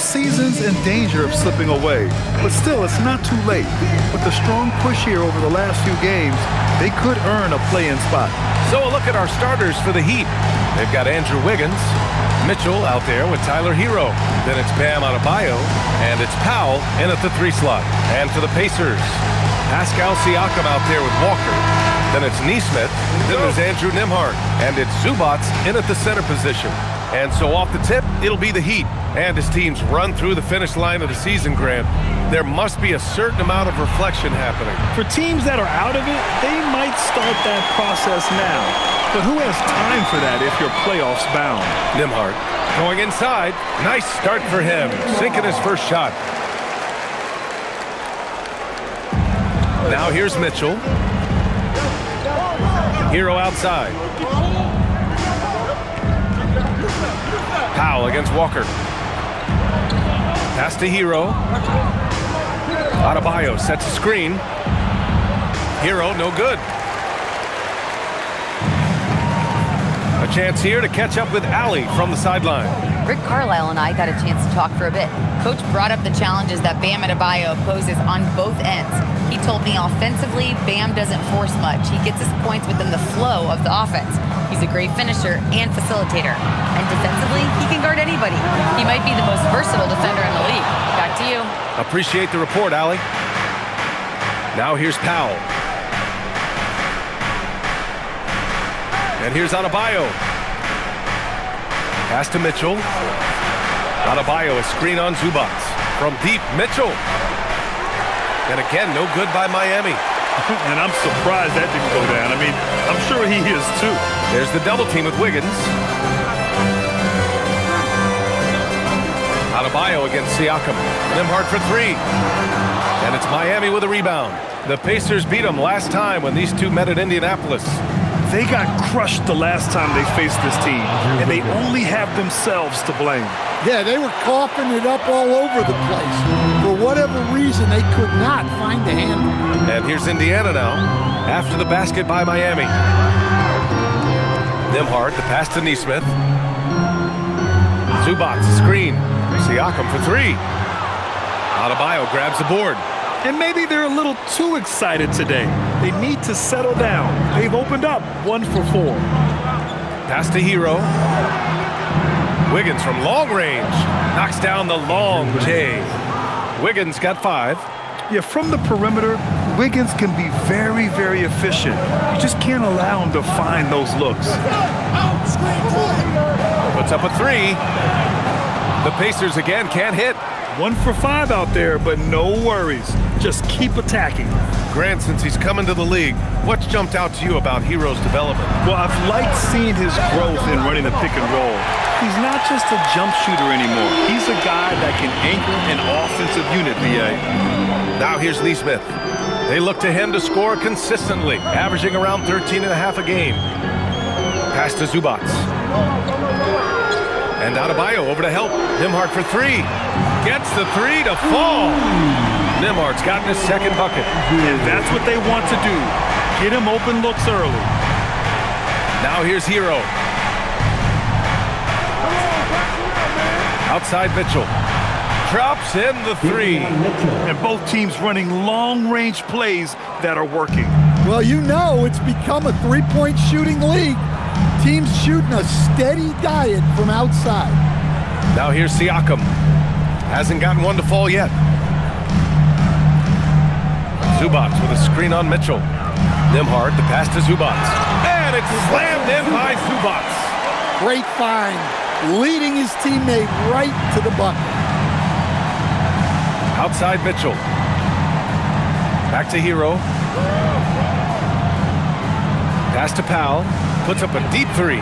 postseason's in danger of slipping away, but still, it's not too late. With the strong push here over the last few games, they could earn a play-in spot. So a look at our starters for the Heat. They've got Andrew Wiggins, Mitchell out there with Tyler Hero. Then it's Bam Adebayo, and it's Powell in at the 3 slot. And for the Pacers, Pascal Siakam out there with Walker. Then it's Nesmith. Then there's Andrew Nembhard. And it's Zubac in at the center position. And so off the tip, it'll be the Heat. And as teams run through the finish line of the season, Grant, there must be a certain amount of reflection happening. For teams that are out of it, they might start that process now. But who has time for that if you're playoffs bound? Nembhard going inside. Nice start for him, sinking his first shot. Now here's Mitchell. Hero outside. Powell against Walker. Pass to Hero. Adebayo sets a screen. Hero, no good. A chance here to catch up with Allie from the sideline. Rick Carlisle and I got a chance to talk for a bit. Coach brought up the challenges that Bam Adebayo poses on both ends. He told me offensively, Bam doesn't force much. He gets his points within the flow of the offense. He's a great finisher and facilitator. And defensively, he can guard anybody. He might be the most versatile defender in the league. Back to you. Appreciate the report, Allie. Now here's Powell. And here's Adebayo. Pass to Mitchell. Adebayo, a screen on Zubac. From deep, Mitchell. And again, no good by Miami. And I'm surprised that didn't go down. I mean, I'm sure he is too. There's the double team with Wiggins. Adebayo against Siakam. Nembhard for 3. And it's Miami with a rebound. The Pacers beat them last time when these two met at Indianapolis. They got crushed the last time they faced this team, and they only have themselves to blame. Yeah, they were coughing it up all over the place. For whatever reason, they could not find the handle. And here's Indiana now, after the basket by Miami. Nembhard, the pass to Nesmith. Zubac, screen. Siakam for 3. Adebayo grabs the board. And maybe they're a little too excited today. They need to settle down. They've opened up 1 for 4. Pass to Hero. Wiggins from long range. Knocks down the long J. Wiggins got 5. Yeah, from the perimeter, Wiggins can be very, very efficient. You just can't allow him to find those looks. Puts up a 3. The Pacers again can't hit. 1 for 5 out there, but no worries. Just keep attacking. Grant, since he's come into the league, what's jumped out to you about Hero's development? Well, I've liked seeing his growth in running the pick and roll. He's not just a jump shooter anymore. He's a guy that can anchor an offensive unit, B.A. Now here's Nesmith. They look to him to score consistently, averaging around 13.5 a game. Pass to Zubac. And Adebayo over to help. Nembhard for 3. Gets the 3 to fall. Nembhard's gotten his second bucket. And that's what they want to do. Get him open looks early. Now here's Hero. Outside Mitchell. Drops in the 3. And both teams running long-range plays that are working. Well, you know it's become a three-point shooting league. Teams shooting a steady diet from outside. Now here's Siakam. Hasn't gotten one to fall yet. Zubac with a screen on Mitchell. Nembhard, the pass to Zubac. And it's slammed in by Zubac. Great find, leading his teammate right to the bucket. Outside Mitchell. Back to Hero. Pass to Powell. Puts up a deep 3.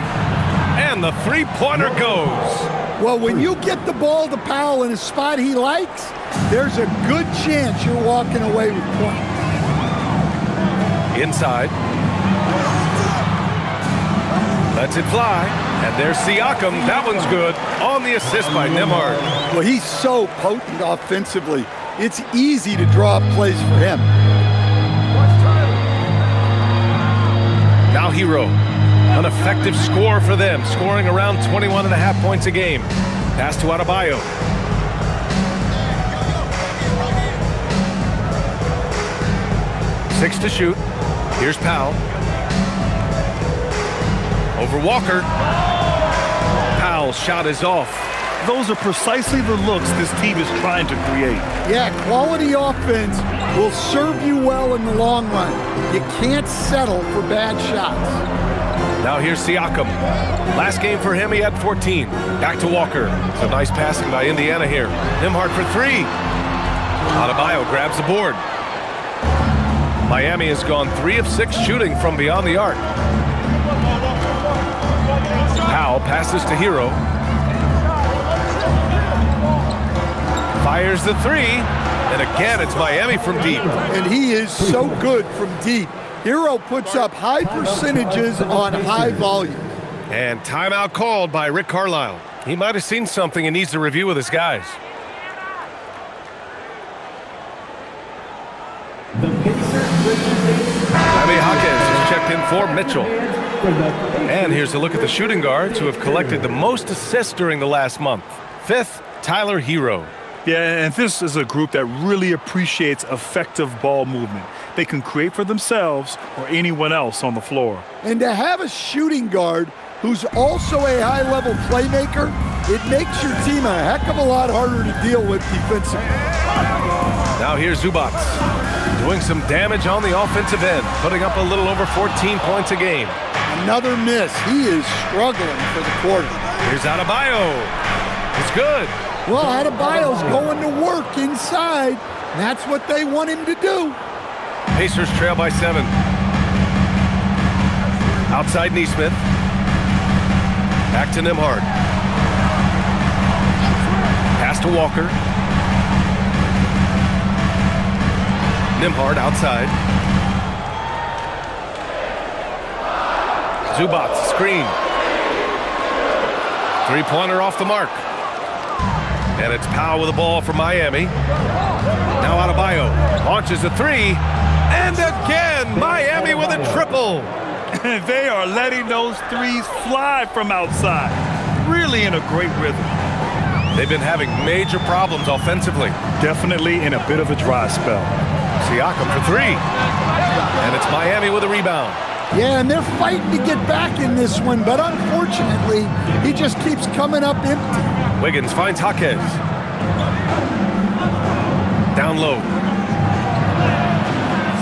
And the three-pointer goes. Well, when you get the ball to Powell in a spot he likes, there's a good chance you're walking away with points. Inside. Lets it fly. And there's Siakam. That one's good. On the assist by Nembhard. Well, he's so potent offensively. It's easy to draw up plays for him. Now Hero. An effective score for them, scoring around 21.5 points a game. Pass to Adebayo. 6 to shoot. Here's Powell. Over Walker. Powell's shot is off. Those are precisely the looks this team is trying to create. Yeah, quality offense will serve you well in the long run. You can't settle for bad shots. Now here's Siakam. Last game for him, he had 14. Back to Walker. Some nice passing by Indiana here. Nembhard for 3. Adebayo grabs the board. Miami has gone 3 of 6 shooting from beyond the arc. Powell passes to Hero. Fires the 3. And again, it's Miami from deep. And he is so good from deep. Hero puts up high percentages on high volume. And timeout called by Rick Carlisle. He might have seen something and needs to review with his guys. Jaime Jaquez is checked in for Mitchell. And here's a look at the shooting guards who have collected the most assists during the last month. 5th, Tyler Hero. Yeah, and this is a group that really appreciates effective ball movement. They can create for themselves or anyone else on the floor. And to have a shooting guard who's also a high-level playmaker, it makes your team a heck of a lot harder to deal with defensively. Now here's Zubac, doing some damage on the offensive end, putting up a little over 14 points a game. Another miss. He is struggling for the quarter. Here's Adebayo. It's good. Well, Adebayo's going to work inside. That's what they want him to do. Pacers trail by 7. Outside Nesmith. Back to Nembhard. Pass to Walker. Nembhard outside. Zubac, screen. 3-pointer off the mark. And it's Powell with the ball for Miami. Now Adebayo launches a 3. And again, Miami with a triple. They are letting those threes fly from outside. Really in a great rhythm. They've been having major problems offensively. Definitely in a bit of a dry spell. Siakam for 3. And it's Miami with a rebound. Yeah, and they're fighting to get back in this one, but unfortunately, he just keeps coming up empty. Wiggins finds Jaquez. Down low.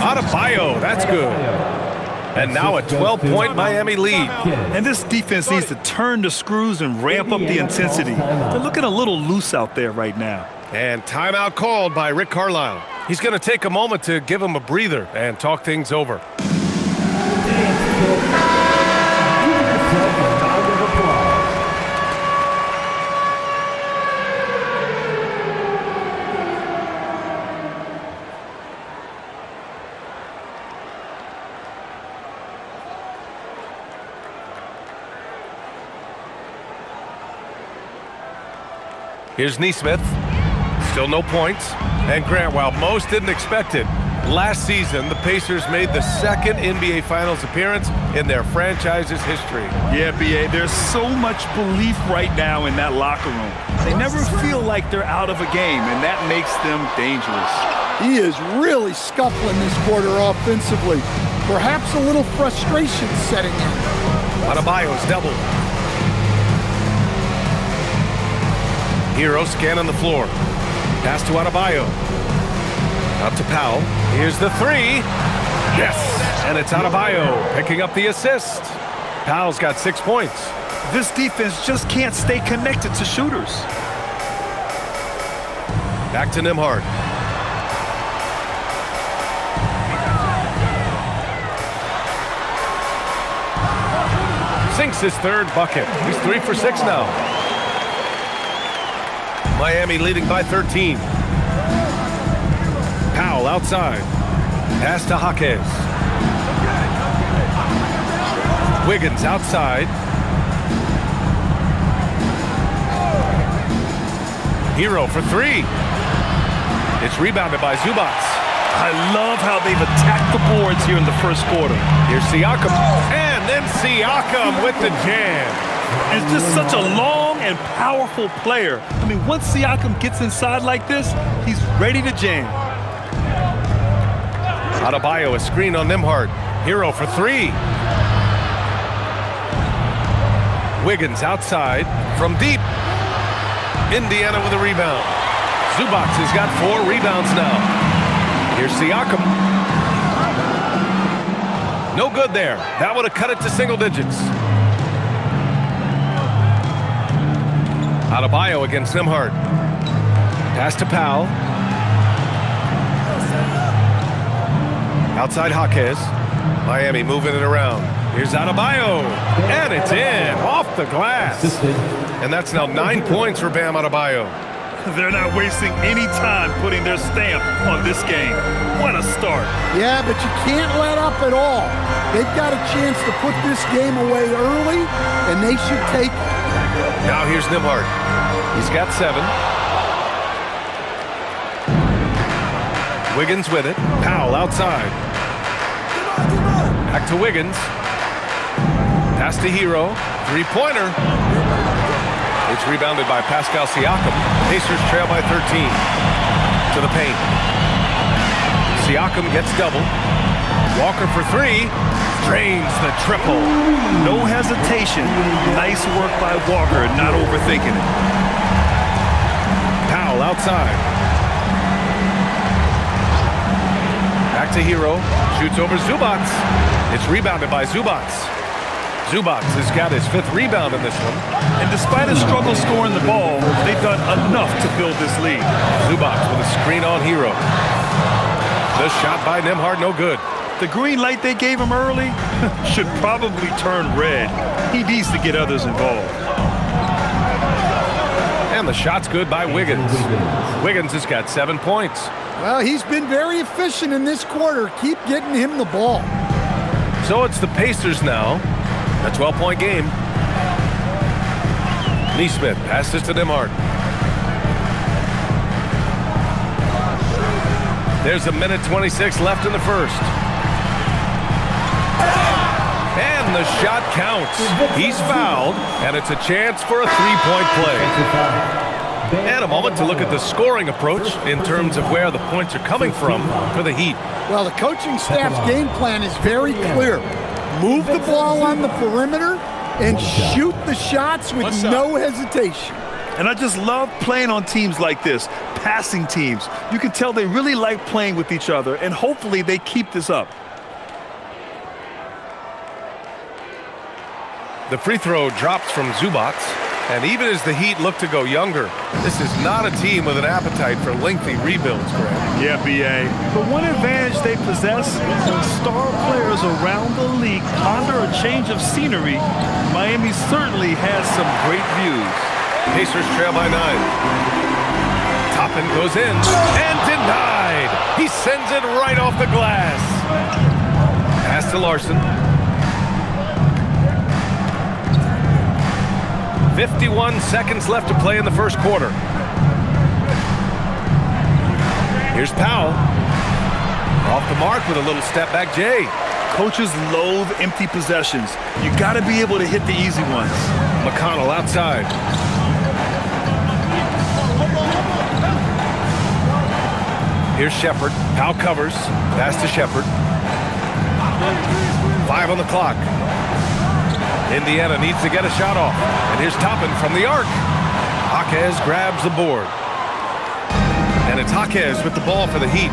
Adebayo, that's good. And now a 12-point Miami lead. And this defense needs to turn the screws and ramp up the intensity. They're looking a little loose out there right now. And timeout called by Rick Carlisle. He's going to take a moment to give him a breather and talk things over. Here's Nesmith. Still no points. And Grant, while most didn't expect it, last season the Pacers made the second NBA Finals appearance in their franchise's history. Yeah, B.A., there's so much belief right now in that locker room. They never feel like they're out of a game, and that makes them dangerous. He is really scuffling this quarter offensively. Perhaps a little frustration setting in. Adebayo's double. Hero scanning the floor. Pass to Adebayo. Out to Powell. Here's the 3. Yes! And it's Adebayo picking up the assist. Powell's got 6 points. This defense just can't stay connected to shooters. Back to Nembhard. Sinks his 3rd bucket. He's 3 for 6 now. Miami leading by 13. Powell outside. Pass to Jaquez. Wiggins outside. Hero for 3. It's rebounded by Zubac. I love how they've attacked the boards here in the first quarter. Here's Siakam. And then Siakam with the jam. And it's just such a long and powerful player. I mean, once Siakam gets inside like this, he's ready to jam. Adebayo, a screen on Nembhard. Hero for three. Wiggins outside from deep. Indiana with a rebound. Zubac has got 4 rebounds now. Here's Siakam. No good there. That would have cut it to single digits. Adebayo against Nembhard. Pass to Powell. Outside Jaquez. Miami moving it around. Here's Adebayo. And it's in. Off the glass. And that's now 9 points for Bam Adebayo. They're not wasting any time putting their stamp on this game. What a start. Yeah, but you can't let up at all. They've got a chance to put this game away early, and they should take it. Now here's Nembhard. He's got 7. Wiggins with it. Powell outside. Back to Wiggins. Pass to Hero. Three-pointer. It's rebounded by Pascal Siakam. Pacers trail by 13. To the paint. Siakam gets double. Walker for 3. Drains the triple. No hesitation. Nice work by Walker, not overthinking it. Powell outside. Back to Hero. Shoots over Zubac. It's rebounded by Zubac. Zubac has got his 5th rebound in this one. And despite a struggle scoring the ball, they've done enough to build this lead. Zubac with a screen on Hero. The shot by Nembhard, no good. The green light they gave him early should probably turn red. He needs to get others involved. And the shot's good by Wiggins. Wiggins has got 7 points. Well, he's been very efficient in this quarter. Keep getting him the ball. So it's the Pacers now. A 12-point game. Nesmith passes to Nembhard. There's a minute 26 left in the first. And the shot counts. He's fouled, and it's a chance for a 3-point play. And a moment to look at the scoring approach in terms of where the points are coming from for the Heat. Well, the coaching staff's game plan is very clear. Move the ball on the perimeter and shoot the shots with no hesitation. And I just love playing on teams like this, passing teams. You can tell they really like playing with each other, and hopefully they keep this up. The free throw drops from Zubac, and even as the Heat look to go younger, this is not a team with an appetite for lengthy rebuilds, Greg. Yeah, B.A. The one advantage they possess is when star players around the league ponder a change of scenery. Miami certainly has some great views. Pacers trail by 9. Toppin goes in and denied. He sends it right off the glass. Pass to Larson. 51 seconds left to play in the first quarter. Here's Powell. Off the mark with a little step back Jay. Coaches loathe empty possessions. You got to be able to hit the easy ones. McConnell outside. Here's Shepherd. Powell covers. Pass to Shepherd. 5 on the clock. Indiana needs to get a shot off. And here's Toppin from the arc. Jaquez grabs the board. And it's Jaquez with the ball for the Heat.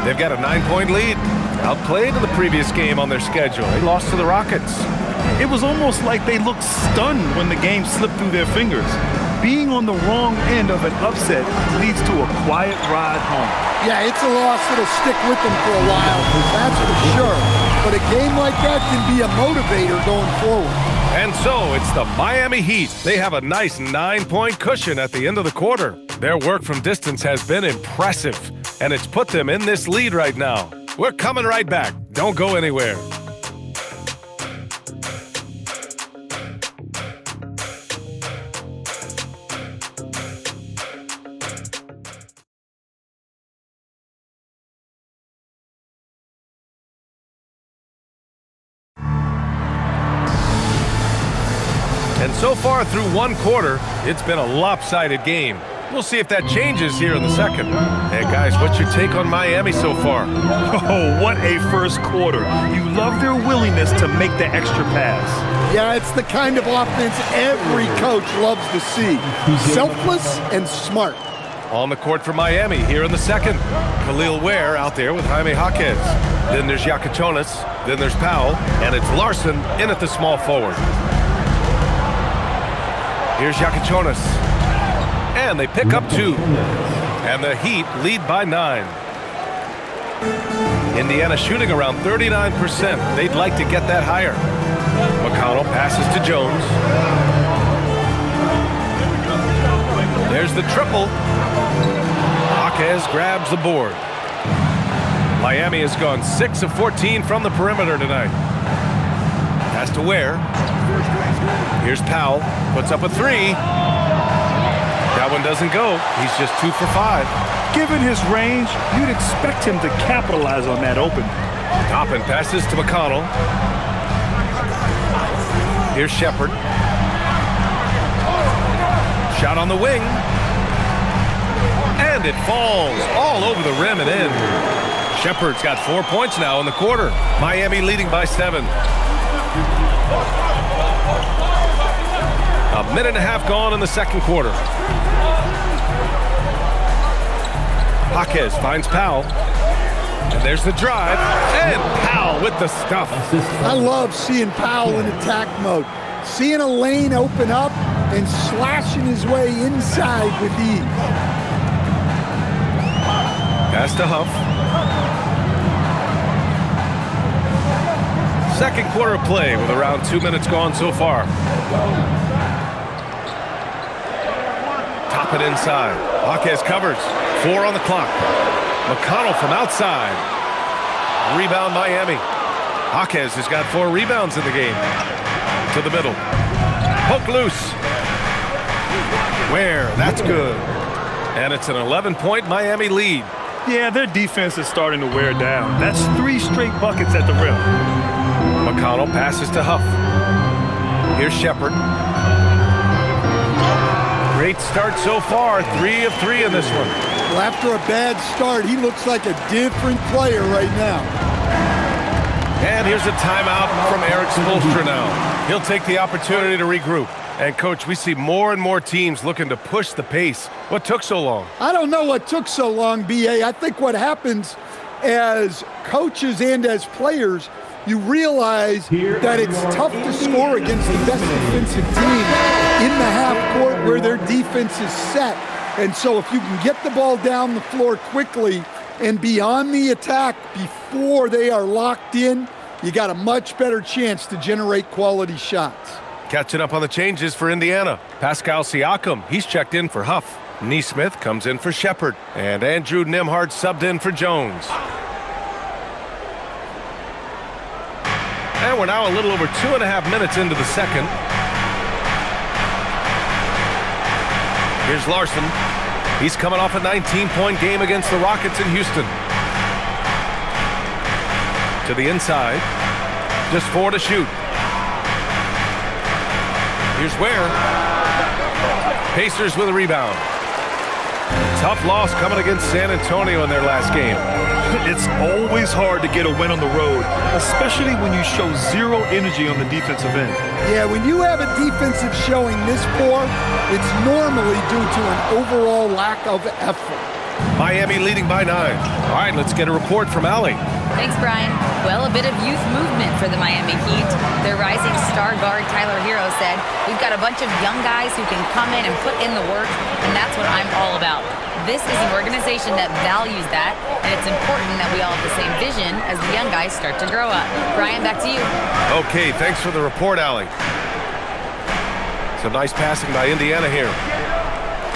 They've got a 9-point lead. Outplayed in the previous game on their schedule. They lost to the Rockets. It was almost like they looked stunned when the game slipped through their fingers. Being on the wrong end of an upset leads to a quiet ride home. Yeah, it's a loss that'll stick with them for a while, that's for sure. But a game like that can be a motivator going forward. And so it's the Miami Heat. They have a nice 9-point cushion at the end of the quarter. Their work from distance has been impressive, and it's put them in this lead right now. We're coming right back. Don't go anywhere. And so far through one quarter, it's been a lopsided game. We'll see if that changes here in the second. Hey, guys, what's your take on Miami so far? Oh, what a first quarter. You love their willingness to make the extra pass. Yeah, it's the kind of offense every coach loves to see. Selfless and smart. On the court for Miami here in the second. Khalil Ware out there with Jaime Jaquez. Then there's Yakatonis. Then there's Powell. And it's Larson in at the small forward. Here's Yakatonis. And they pick up 2. And the Heat lead by 9. Indiana shooting around 39%. They'd like to get that higher. McConnell passes to Jones. There's the triple. Jaquez grabs the board. Miami has gone 6 of 14 from the perimeter tonight. Pass to Ware. Here's Powell. Puts up a 3. That one doesn't go. He's just 2 for 5. Given his range, you'd expect him to capitalize on that open. Toppin passes to McConnell. Here's Shepard. Shot on the wing. And it falls all over the rim and in. Shepard's got 4 points now in the quarter. Miami leading by 7. A minute and a half gone in the second quarter. Jaquez finds Powell. And there's the drive. And Powell with the stuff. I love seeing Powell in attack mode. Seeing a lane open up and slashing his way inside with ease. Pass to Huff. Second quarter of play with around 2 minutes gone so far. Top it inside. Jaquez covers. 4 on the clock. McConnell from outside. Rebound Miami. Jaquez has got 4 rebounds in the game. To the middle. Poke loose. Ware, that's good. And it's an 11-point Miami lead. Yeah, their defense is starting to wear down. That's 3 straight buckets at the rim. McConnell passes to Huff. Here's Shepard. Great start so far. 3 of 3 in this one. Well, after a bad start, he looks like a different player right now. And here's a timeout from Eric Spoelstra now. He'll take the opportunity to regroup. And, Coach, we see more and more teams looking to push the pace. What took so long? I don't know what took so long, B.A. I think what happens as coaches and as players, you realize that it's tough to score against the best defensive team in the half court where their defense is set. And so if you can get the ball down the floor quickly and be on the attack before they are locked in, you got a much better chance to generate quality shots. Catching up on the changes for Indiana. Pascal Siakam, he's checked in for Huff. Neesmith comes in for Shepard. And Andrew Nembhard subbed in for Jones. And we're now a little over 2.5 minutes into the second. Here's Larson. He's coming off a 19-point game against the Rockets in Houston. To the inside. Just 4 to shoot. Here's Ware. Pacers with a rebound. Tough loss coming against San Antonio in their last game. It's always hard to get a win on the road, especially when you show 0 energy on the defensive end. Yeah, when you have a defensive showing this poor, it's normally due to an overall lack of effort. Miami leading by 9. All right, let's get a report from Allie. Thanks, Brian. Well, a bit of youth movement for the Miami Heat. Their rising star guard, Tyler Hero, said, "We've got a bunch of young guys who can come in and put in the work, and that's what I'm all about. This is an organization that values that, and it's important that we all have the same vision as the young guys start to grow up." Brian, back to you. Okay, thanks for the report, Allie. Some nice passing by Indiana here.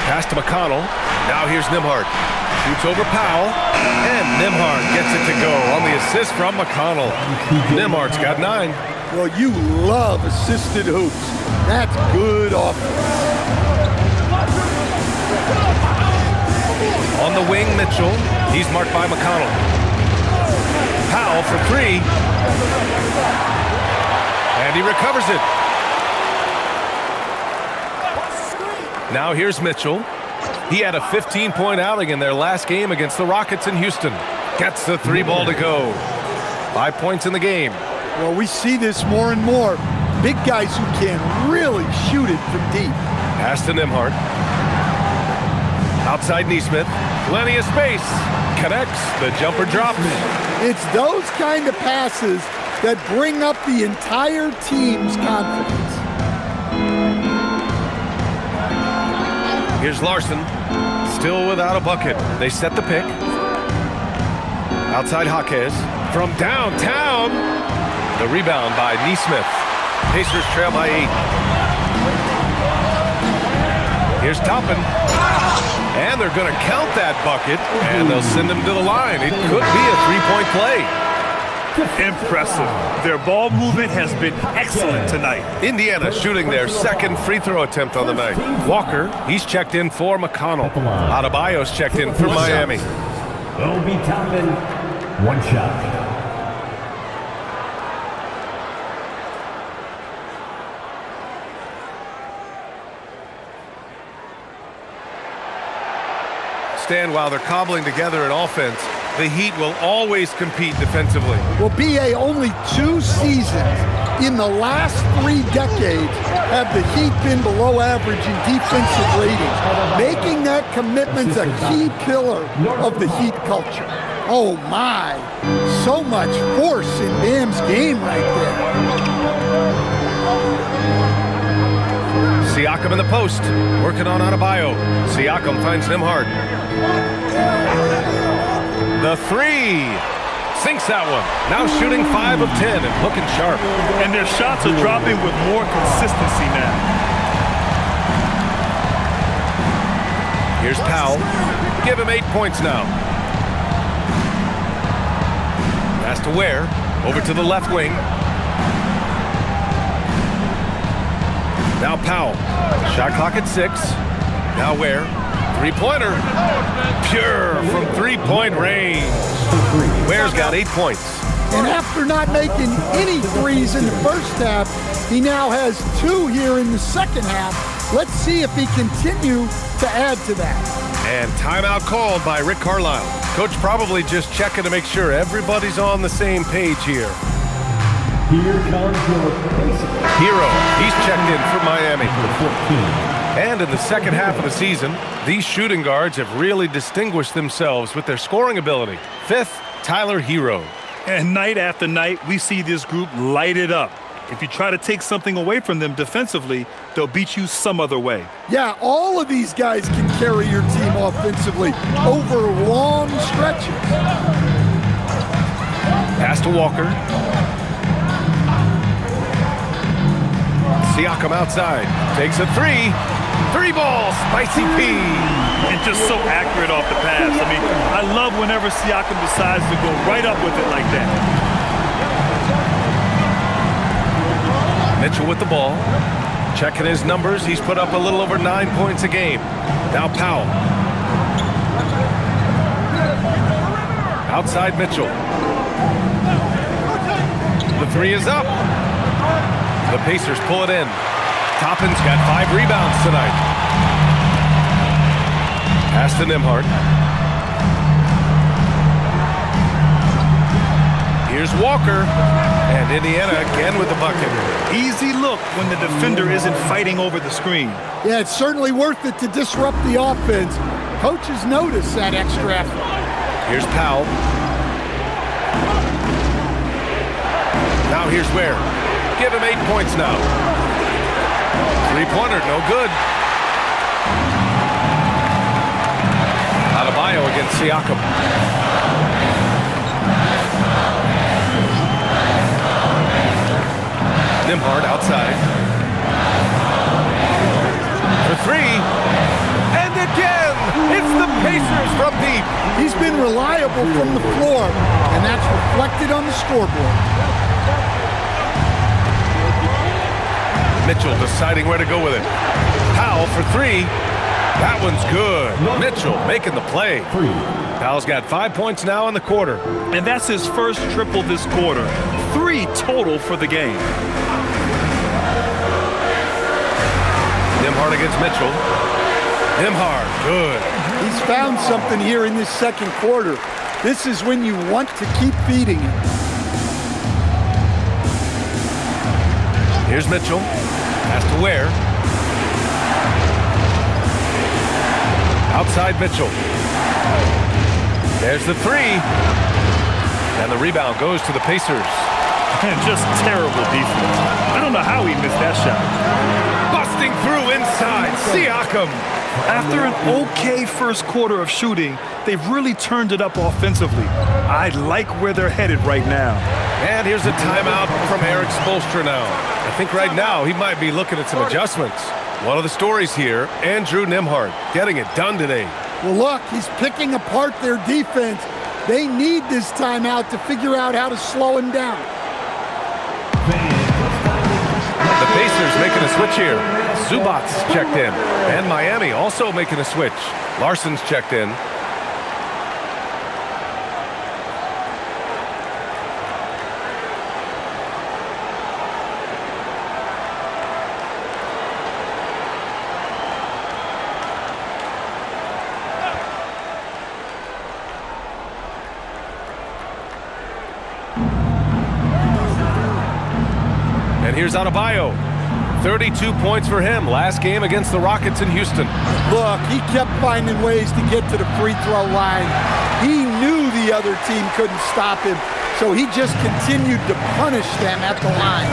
Pass to McConnell. Now here's Nembhard. Shoots over Powell, and Nembhard gets it to go on the assist from McConnell. Nembhard's got 9. Well, you love assisted hoops. That's good offense. On the wing, Mitchell. He's marked by McConnell. Powell for 3. And he recovers it. Now here's Mitchell. He had a 15-point outing in their last game against the Rockets in Houston. Gets the 3 ball to go. 5 points in the game. Well, we see this more and more. Big guys who can really shoot it from deep. Pass to Nembhard. Outside Nesmith. Plenty of space. Connects. The jumper drops. It's those kind of passes that bring up the entire team's confidence. Here's Larson. Still without a bucket. They set the pick. Outside Jaquez. From downtown. The rebound by Nesmith. Pacers trail by 8. Here's Toppin. And they're going to count that bucket, and they'll send him to the line. It could be a 3-point play. Impressive. Their ball movement has been excellent tonight. Indiana shooting their second free throw attempt on the night. Walker, he's checked in for McConnell. Adebayo's checked in for Miami. Obi Toppin, 1 shot. While they're cobbling together an offense, the Heat will always compete defensively. Well, BA, only 2 seasons in the last 3 decades have the Heat been below average in defensive ratings, making that commitment a key pillar of the Heat culture. Oh my, so much force in Bam's game right there. Siakam in the post, working on Adebayo. Siakam finds Nembhard. The 3. Sinks that one. Now shooting 5 of 10 and looking sharp. And their shots are dropping with more consistency now. Here's Powell. Give him 8 points now. Pass to Ware. Over to the left wing. Now Powell. Shot clock at 6. Now Ware. 3-pointer. Pure from 3-point range. Ware's got 8 points. And after not making any threes in the first half, he now has 2 here in the second half. Let's see if he continue to add to that. And timeout called by Rick Carlisle. Coach probably just checking to make sure everybody's on the same page here. Here comes your Hero. He's checked in for Miami. 14. And in the second half of the season, these shooting guards have really distinguished themselves with their scoring ability. 5th, Tyler Hero. And night after night, we see this group light it up. If you try to take something away from them defensively, they'll beat you some other way. Yeah, all of these guys can carry your team offensively over long stretches. Pass to Walker. Siakam outside. Takes a 3. 3 ball, spicy P. And just so accurate off the pass. I mean, I love whenever Siakam decides to go right up with it like that. Mitchell with the ball. Checking his numbers. He's put up a little over 9 points a game. Now Powell. Outside Mitchell. The 3 is up. The Pacers pull it in. Toppin's got 5 rebounds tonight. Pass to Nembhard. Here's Walker. And Indiana again with the bucket. Easy look when the defender isn't fighting over the screen. Yeah, it's certainly worth it to disrupt the offense. Coaches notice that extra effort. Here's Powell. Now here's Ware. Give him 8 points now. 3-pointer, no good. Adebayo against Siakam. Nembhard outside. For 3. And again, it's the Pacers from deep. He's been reliable from the floor, and that's reflected on the scoreboard. Mitchell deciding where to go with it. Powell for 3. That one's good. Mitchell making the play. Powell's got 5 points now in the quarter. And that's his first triple this quarter. 3 total for the game. Nembhard against Mitchell. Nembhard, good. He's found something here in this second quarter. This is when you want to keep feeding him. Here's Mitchell. Pass to Ware. Outside Mitchell. There's the three. And the rebound goes to the Pacers. And just terrible defense. I don't know how he missed that shot. Busting through inside. Siakam. After an okay first quarter of shooting, they've really turned it up offensively. I like where they're headed right now. And here's a timeout from Eric Spoelstra now. I think right now he might be looking at some adjustments. One of the stories here, Andrew Nembhard getting it done today. Well, look, he's picking apart their defense. They need this timeout to figure out how to slow him down. The Pacers making a switch here. Zubac's checked in. And Miami also making a switch. Larson's checked in. And here's Adebayo. 32 points for him last game against the Rockets in Houston. Look, he kept finding ways to get to the free throw line. He knew the other team couldn't stop him, so he just continued to punish them at the line.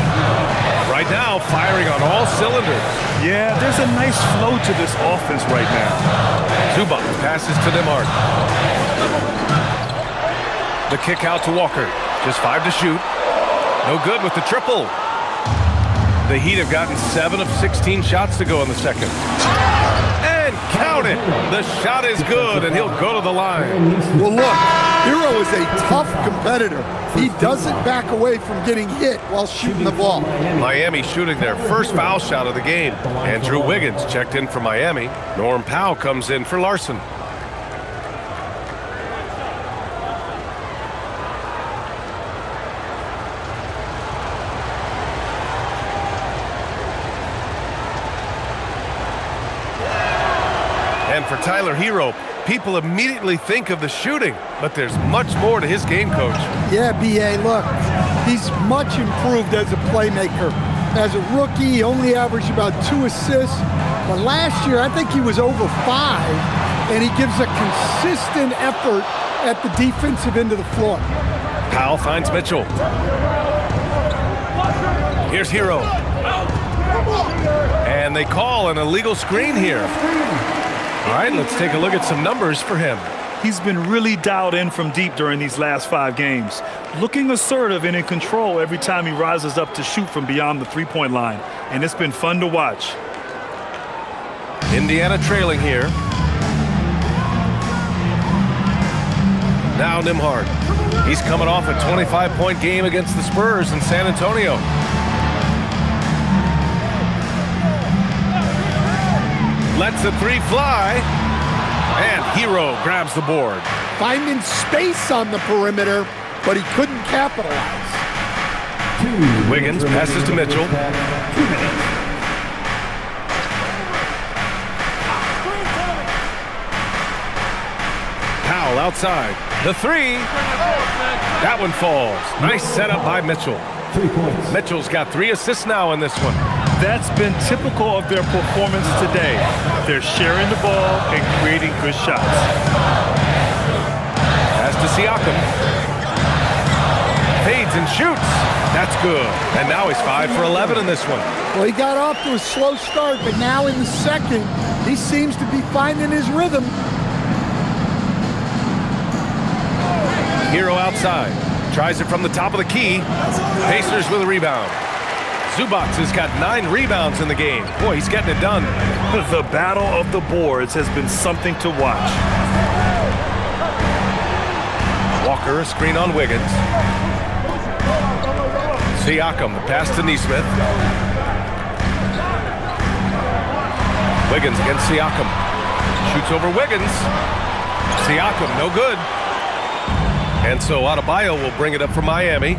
Right now, firing on all cylinders. Yeah, there's a nice flow to this offense right now. Zubac passes to Nembhard. The kick out to Walker. Just 5 to shoot. No good with the triple. The Heat have gotten 7 of 16 shots to go in the second. And count it! The shot is good, and he'll go to the line. Well, look, Hero is a tough competitor. He doesn't back away from getting hit while shooting the ball. Miami shooting their first foul shot of the game. Andrew Wiggins checked in for Miami. Norm Powell comes in for Larson. And for Tyler Hero, people immediately think of the shooting, but there's much more to his game, Coach. Yeah, B.A., look, he's much improved as a playmaker. As a rookie, he only averaged about 2 assists, but last year I think he was over 5, and he gives a consistent effort at the defensive end of the floor. Powell finds Mitchell. Here's Hero. And they call an illegal screen here. All right, let's take a look at some numbers for him. He's been really dialed in from deep during these last 5 games, looking assertive and in control every time he rises up to shoot from beyond the three-point line, and it's been fun to watch. Indiana trailing here. Now Nembhard. He's coming off a 25-point game against the Spurs in San Antonio. Lets the three fly, and Hero grabs the board. Finding space on the perimeter, but he couldn't capitalize. Wiggins passes to Mitchell. 2 minutes. Powell outside. The three. That one falls. Nice setup by Mitchell. 3 points. Mitchell's got 3 assists now in this one. That's been typical of their performance today. They're sharing the ball and creating good shots. Pass to Siakam. Fades and shoots. That's good. And now he's 5 for 11 in this one. Well, he got off to a slow start, but now in the second, he seems to be finding his rhythm. Hero outside. Tries it from the top of the key. Pacers with a rebound. Zubac has got 9 rebounds in the game. Boy, he's getting it done. The battle of the boards has been something to watch. Walker, a screen on Wiggins. Siakam, the pass to Nesmith. Wiggins against Siakam. Shoots over Wiggins. Siakam, no good. And so Adebayo will bring it up for Miami.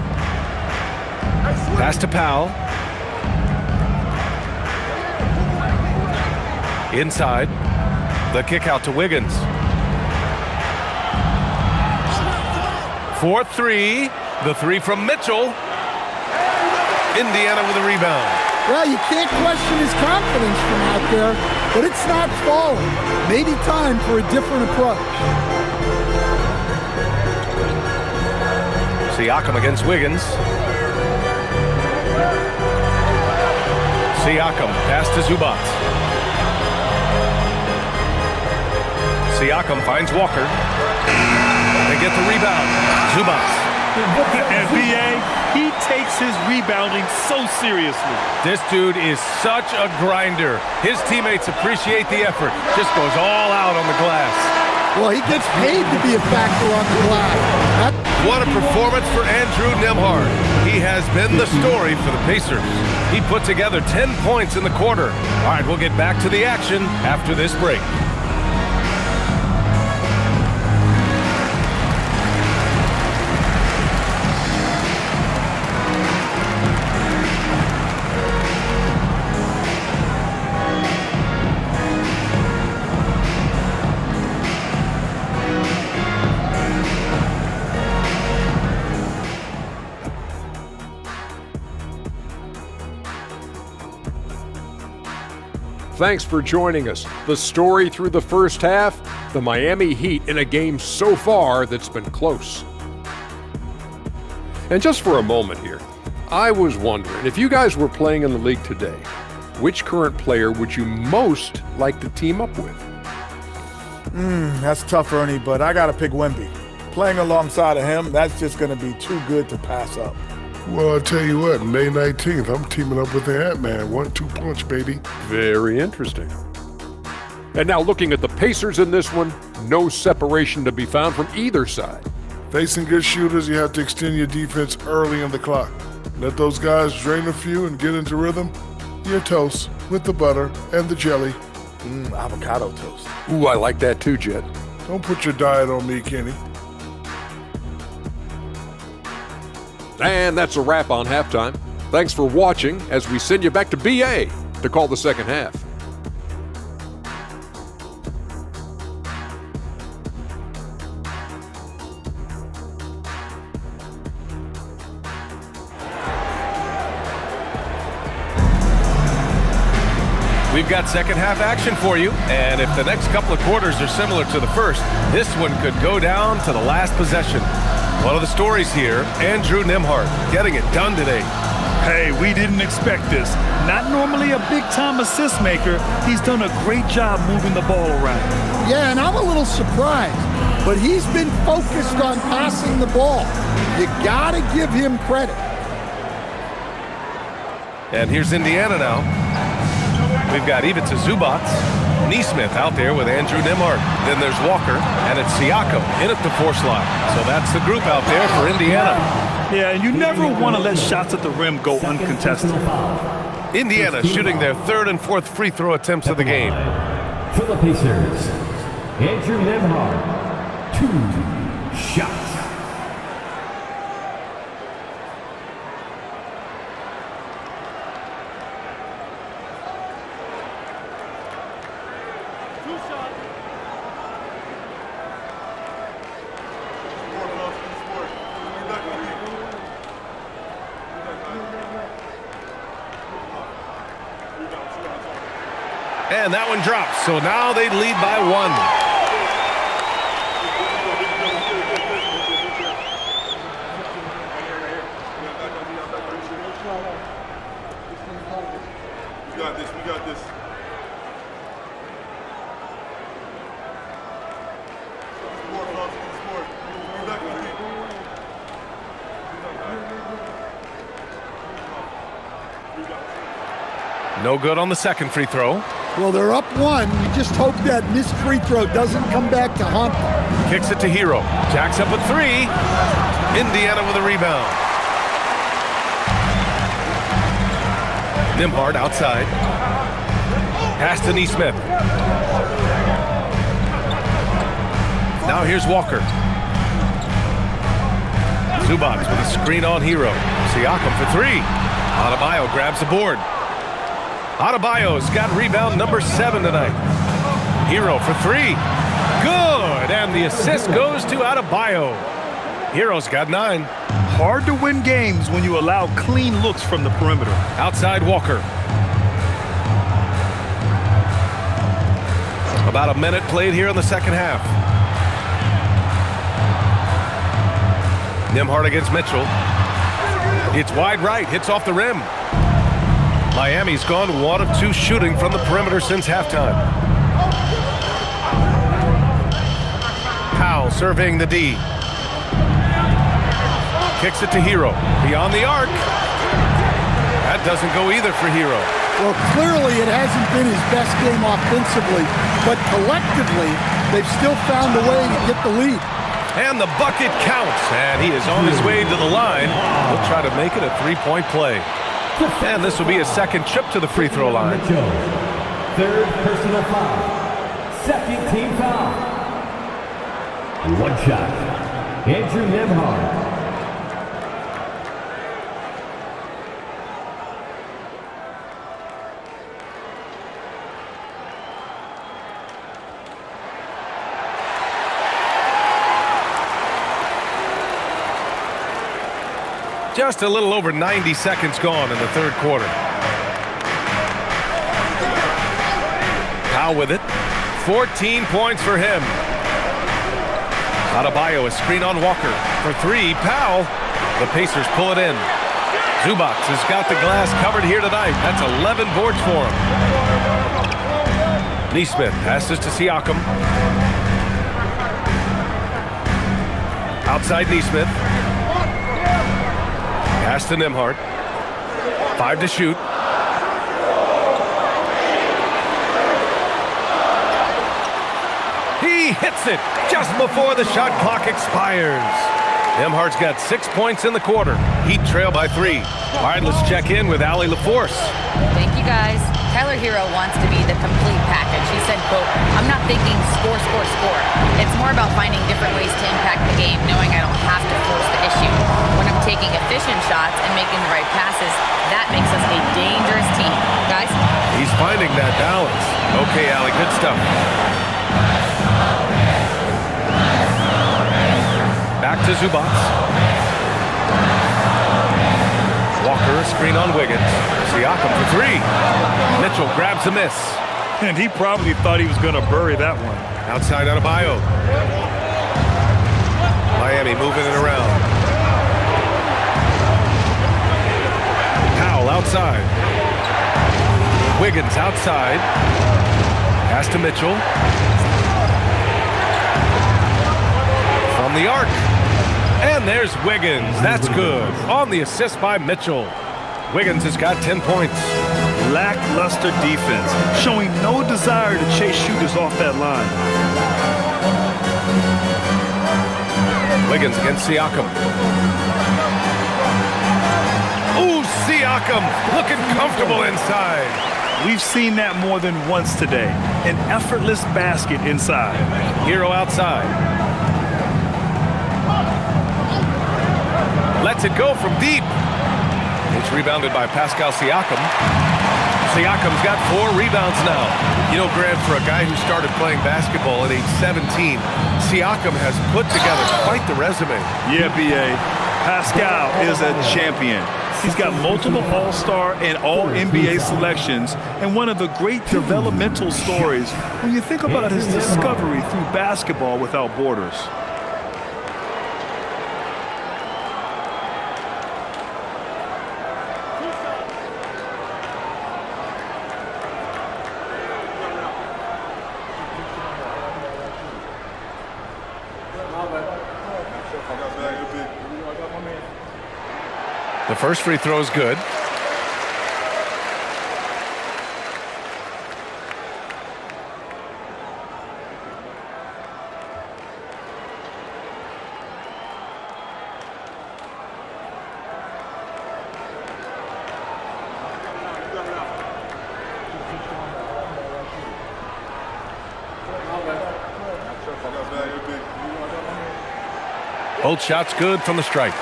Pass to Powell. Inside. The kick out to Wiggins. 4-3. The three from Mitchell. Indiana with a rebound. Well, you can't question his confidence from out there, but it's not falling. Maybe time for a different approach. Siakam against Wiggins. Siakam pass to Zubac. Siakam finds Walker. They get the rebound. Zubac. NBA, he takes his rebounding so seriously. This dude is such a grinder. His teammates appreciate the effort. Just goes all out on the glass. Well, he gets paid to be a factor on the glass. What a performance for Andrew Nembhard. He has been the story for the Pacers. He put together 10 points in the quarter. All right, we'll get back to the action after this break. Thanks for joining us. The story through the first half, the Miami Heat in a game so far that's been close. And just for a moment here, I was wondering, if you guys were playing in the league today, which current player would you most like to team up with? That's tough, Ernie, but I got to pick Wemby. Playing alongside of him, that's just going to be too good to pass up. Well, I'll tell you what, May 19th, I'm teaming up with the Ant-Man. 1-2 punch, baby. Very interesting. And now looking at the Pacers in this one, no separation to be found from either side. Facing good shooters, you have to extend your defense early in the clock. Let those guys drain a few and get into rhythm. Your toast with the butter and the jelly. Avocado toast. Ooh, I like that too, Jet. Don't put your diet on me, Kenny. And that's a wrap on halftime. Thanks for watching as we send you back to BA to call the second half. We've got second half action for you, and if the next couple of quarters are similar to the first, this one could go down to the last possession. One of the stories here, Andrew Nembhard getting it done today. Hey, we didn't expect this. Not normally a big-time assist maker. He's done a great job moving the ball around. Yeah, and I'm a little surprised, but he's been focused on passing the ball. You gotta give him credit. And here's Indiana now. We've got Ivica Zubac. Nesmith out there with Andrew Nembhard. Then there's Walker, and it's Siakam in at the 4 slot. So that's the group out there for Indiana. Yeah, and you never want to let shots at the rim go uncontested. Indiana shooting their 3rd and 4th free throw attempts of the game. For the Pacers, Andrew Nembhard, 2 shots. And that one drops, so now they lead by 1. We got this, we got this. No good on the second free throw. Well, they're up 1. You just hope that missed free throw doesn't come back to haunt them. Kicks it to Hero. Jacks up with 3. Indiana with a rebound. Nembhard outside. Pass to Nesmith. Now here's Walker. Zubac with a screen on Hero. Siakam for 3. Adebayo grabs the board. Adebayo's got rebound number 7 tonight. Hero for three. Good, and the assist goes to Adebayo. Hero's got 9. Hard to win games when you allow clean looks from the perimeter. Outside Walker. About a minute played here in the second half. Nembhard against Mitchell. It's wide right, hits off the rim. Miami's gone 1 of 2 shooting from the perimeter since halftime. Powell surveying the D. Kicks it to Hero. Beyond the arc. That doesn't go either for Hero. Well, clearly it hasn't been his best game offensively, but collectively, they've still found a way to get the lead. And the bucket counts, and he is on his way to the line. He'll try to make it a 3-point play. And this will be his second trip to the free throw line. Third personal foul. Second team foul. One shot. Andrew Nembhard. Just a little over 90 seconds gone in the third quarter. Powell with it. 14 points for him. Adebayo, a screen on Walker. For 3, Powell. The Pacers pull it in. Zubac has got the glass covered here tonight. That's 11 boards for him. Nesmith passes to Siakam. Outside Nesmith. Pass to Nembhard. 5 to shoot. He hits it just before the shot clock expires. Nembhard's got 6 points in the quarter. Heat trail by 3. All right, let's check in with Allie LaForce. Thank you, guys. Tyler Hero wants to be the complete package. He said, quote, "I'm not thinking score, score, score. It's more about finding different ways to impact the game, knowing I don't have to force the issue. When I'm taking efficient shots and making the right passes, that makes us a dangerous team." Guys? He's finding that balance. Okay, Allie, good stuff. Back to Zubac. Walker, a screen on Wiggins. Siakam for 3. Mitchell grabs a miss. And he probably thought he was going to bury that one. Outside Adebayo. Miami moving it around. Powell outside. Wiggins outside. Pass to Mitchell. From the arc. And there's Wiggins. That's good. On the assist by Mitchell. Wiggins has got 10 points. Lackluster defense, showing no desire to chase shooters off that line. Wiggins against Siakam. Ooh, Siakam looking comfortable inside. We've seen that more than once today. An effortless basket inside. Hero outside. Lets it go from deep. It's rebounded by Pascal Siakam. Siakam's got 4 rebounds now. You know, Grant, for a guy who started playing basketball at age 17, Siakam has put together quite the resume. Yeah, B.A. Pascal is a champion. He's got multiple All-Star and All-NBA selections, and one of the great developmental stories when you think about his discovery through basketball without borders. The first free throw is good. Both shots good from the stripe.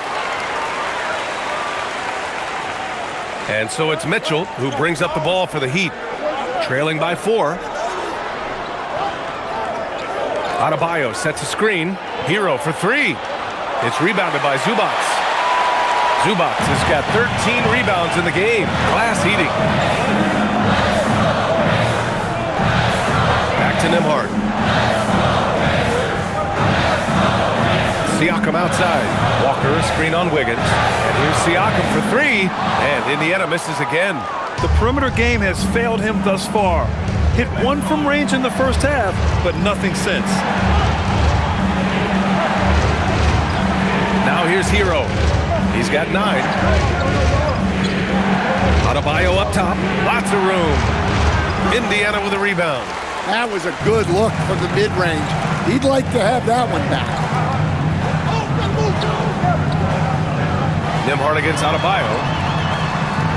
And so it's Mitchell who brings up the ball for the Heat, trailing by 4. Adebayo sets a screen. Hero for three. It's rebounded by Zubac. Zubac has got 13 rebounds in the game. Glass eating. Back to Nembhard. Siakam outside. Walker, a screen on Wiggins. And here's Siakam for three. And Indiana misses again. The perimeter game has failed him thus far. Hit one from range in the first half, but nothing since. Now here's Hero. He's got 9. Adebayo up top. Lots of room. Indiana with a rebound. That was a good look from the mid-range. He'd like to have that one back. Nembhard against Adebayo.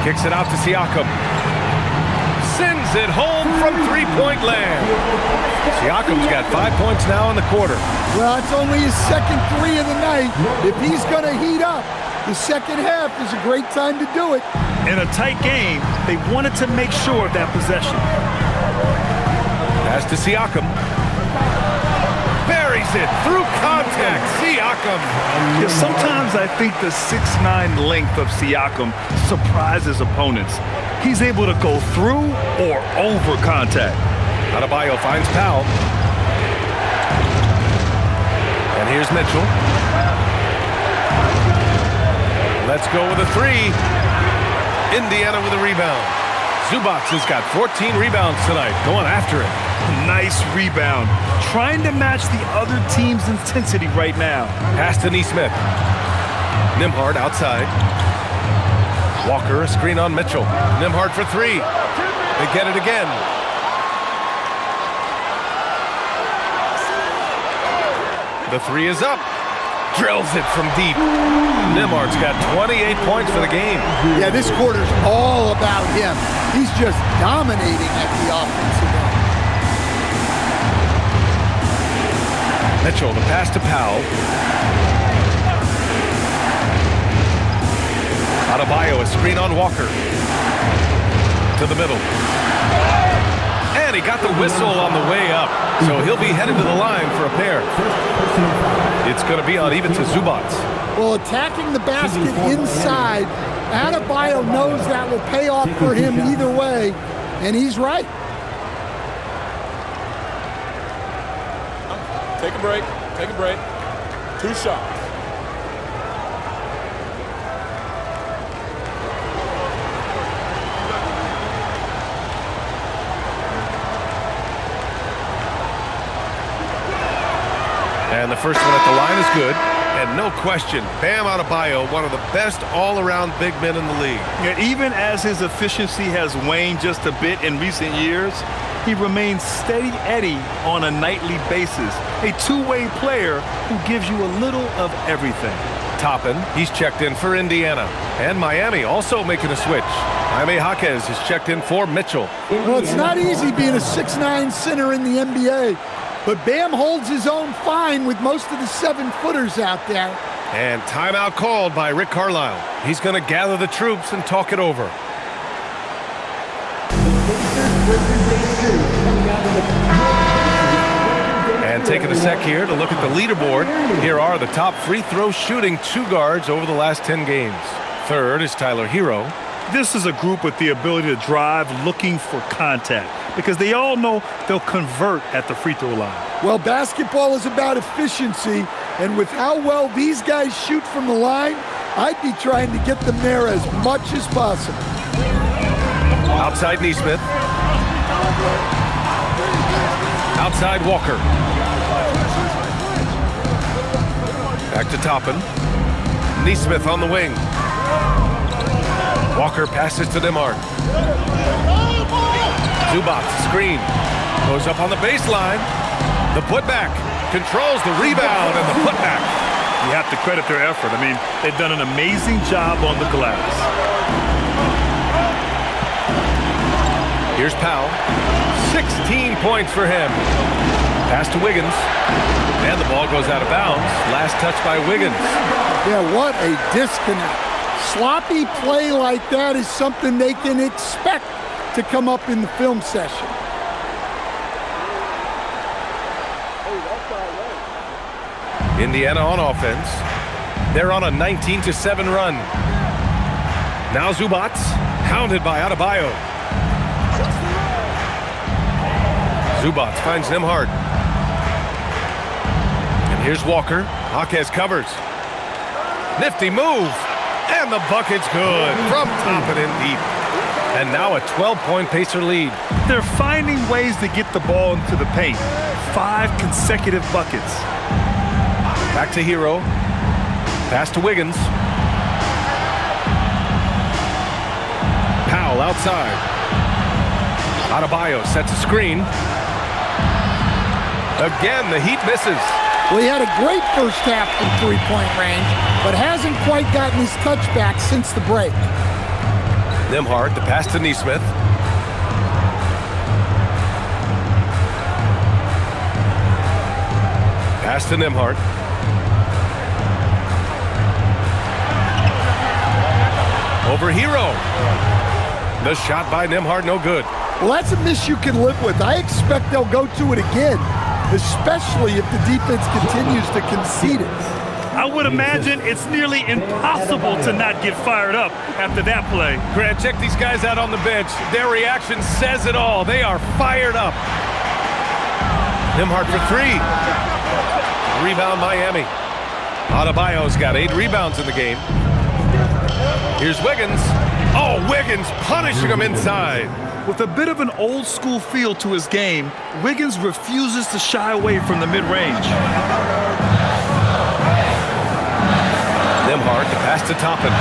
Kicks it out to Siakam. Sends it home from three-point land. Siakam's got 5 points now in the quarter. Well, it's only his second three of the night. If he's going to heat up, the second half is a great time to do it. In a tight game, they wanted to make sure of that possession. Pass to Siakam. Buries it through contact. Siakam. Yeah, sometimes I think the 6'9" length of Siakam surprises opponents. He's able to go through or over contact. Adebayo finds Powell. And here's Mitchell. Let's go with a three. Indiana with a rebound. Zubac has got 14 rebounds tonight. Going after it. Nice rebound. Trying to match the other team's intensity right now. Pass to Nesmith. Nembhard outside. Walker, a screen on Mitchell. Nembhard for three. They get it again. The three is up. Drills it from deep. Nembhard's got 28 points for the game. Yeah, this quarter's all about him. He's just dominating at the offensive end. Mitchell, the pass to Powell. Adebayo, a screen on Walker. To the middle. And he got the whistle on the way up. So he'll be headed to the line for a pair. It's going to be on even to Zubac. Well, attacking the basket inside, Adebayo knows that will pay off for him either way, and he's right. Take a break. Take a break. 2 shots. And the first one at the line is good. And no question, Bam Adebayo, one of the best all-around big men in the league. Yeah, even as his efficiency has waned just a bit in recent years, he remains steady Eddie on a nightly basis. A two-way player who gives you a little of everything. Toppin, he's checked in for Indiana. And Miami also making a switch. Jaime Jaquez is checked in for Mitchell. Well, it's not easy being a 6'9" center in the NBA. But Bam holds his own fine with most of the 7-footers out there. And timeout called by Rick Carlisle. He's going to gather the troops and talk it over. And taking a sec here to look at the leaderboard. Here are the top free throw shooting 2 guards over the last 10 games. Third is Tyler Hero. This is a group with the ability to drive looking for contact because they all know they'll convert at the free throw line. Well, basketball is about efficiency, and with how well these guys shoot from the line, I'd be trying to get them there as much as possible. Outside Nesmith. Outside Walker. Back to Toppin. Nesmith on the wing. Walker passes to Nembhard. Zubac, screen. Goes up on the baseline. The putback. Controls the rebound and the putback. You have to credit their effort. I mean, they've done an amazing job on the glass. Here's Powell. 16 points for him. Pass to Wiggins. And the ball goes out of bounds. Last touch by Wiggins. Yeah, what a disconnect. Sloppy play like that is something they can expect to come up in the film session. Hey, that's Indiana on offense. They're on a 19-7 run. Now Zubats, hounded by Adebayo. Zubats finds Nembhard. And here's Walker. Jaquez covers. Nifty move. And the bucket's good from top and in deep. And now a 12-point Pacer lead. They're finding ways to get the ball into the paint. 5 consecutive buckets. Back to Hero. Pass to Wiggins. Powell outside. Adebayo sets a screen. Again, the Heat misses. Well, he had a great first half from three-point range, but hasn't quite gotten his touchback since the break. Nembhard, the pass to Nesmith. Pass to Nembhard. Over Hero. The shot by Nembhard, no good. Well, that's a miss you can live with. I expect they'll go to it again, especially if the defense continues to concede it. I would imagine it's nearly impossible to not get fired up after that play. Grant, check these guys out on the bench. Their reaction says it all. They are fired up. Nembhard for 3. Rebound Miami. Adebayo's got 8 rebounds in the game. Here's Wiggins. Oh, Wiggins punishing him inside. With a bit of an old-school feel to his game, Wiggins refuses to shy away from the mid-range. Nembhard, the pass to Toppin.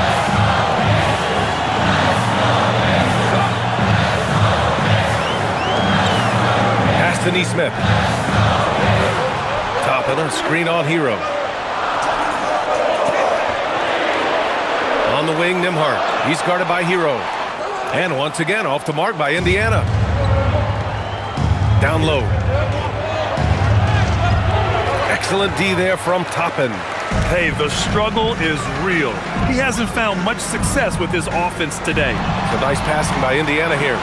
Pass to Nesmith. Toppin, a screen on Hero. On the wing, Nembhard. He's guarded by Hero. And once again, off the mark by Indiana. Down low. Excellent D there from Toppin. Hey, the struggle is real. He hasn't found much success with his offense today. So nice passing by Indiana here.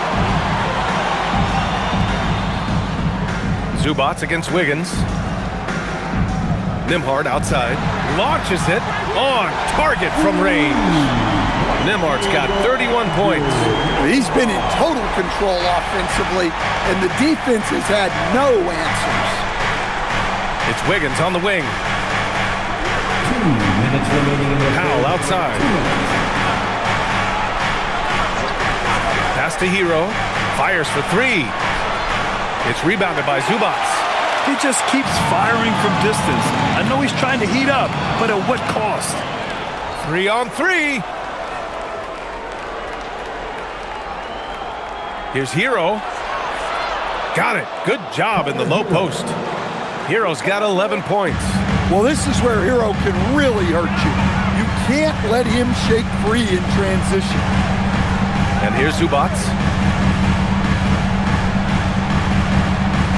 Zubats against Wiggins. Nembhard outside. Launches it on target from range. Nembhard's got 31 points. He's been in total control offensively, and the defense has had no answers. It's Wiggins on the wing. 2 minutes remaining in the Powell outside. Pass to Hero. Fires for 3. It's rebounded by Zubats. He just keeps firing from distance. I know he's trying to heat up, but at what cost? 3 on 3. Here's Hero. Got it. Good job in the low post. Hero's got 11 points. Well, this is where Hero can really hurt you. You can't let him shake free in transition. And here's Zubats.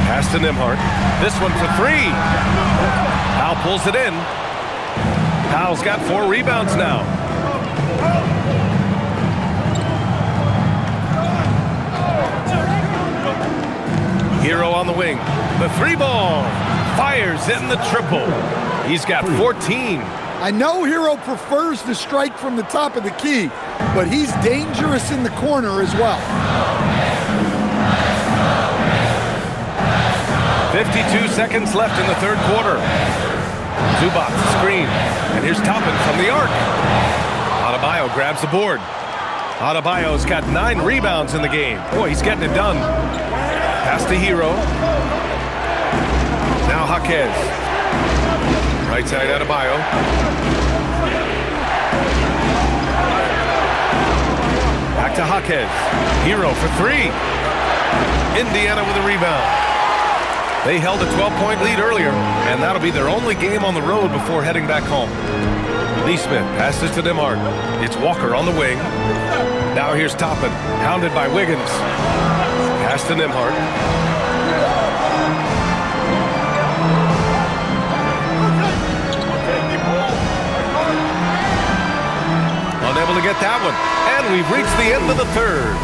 Pass to Nembhard. This one for 3. Powell pulls it in. Powell's got 4 rebounds now. Hero on the wing. The 3-ball. Fires in the triple. He's got 14. I know Hero prefers to strike from the top of the key, but he's dangerous in the corner as well. 52 seconds left in the third quarter. Zubats screen. And here's Toppin from the arc. Adebayo grabs the board. Adebayo's got 9 rebounds in the game. Boy, he's getting it done. Pass to Hero. Now Jaquez. Right side Adebayo. Back to Jaquez. Hero for 3. Indiana with a rebound. They held a 12-point lead earlier, and that'll be their only game on the road before heading back home. Nesmith passes to Nembhard. It's Walker on the wing. Now here's Toppin, hounded by Wiggins. Pass to Nembhard. Unable to get that one. And we've reached the end of the third.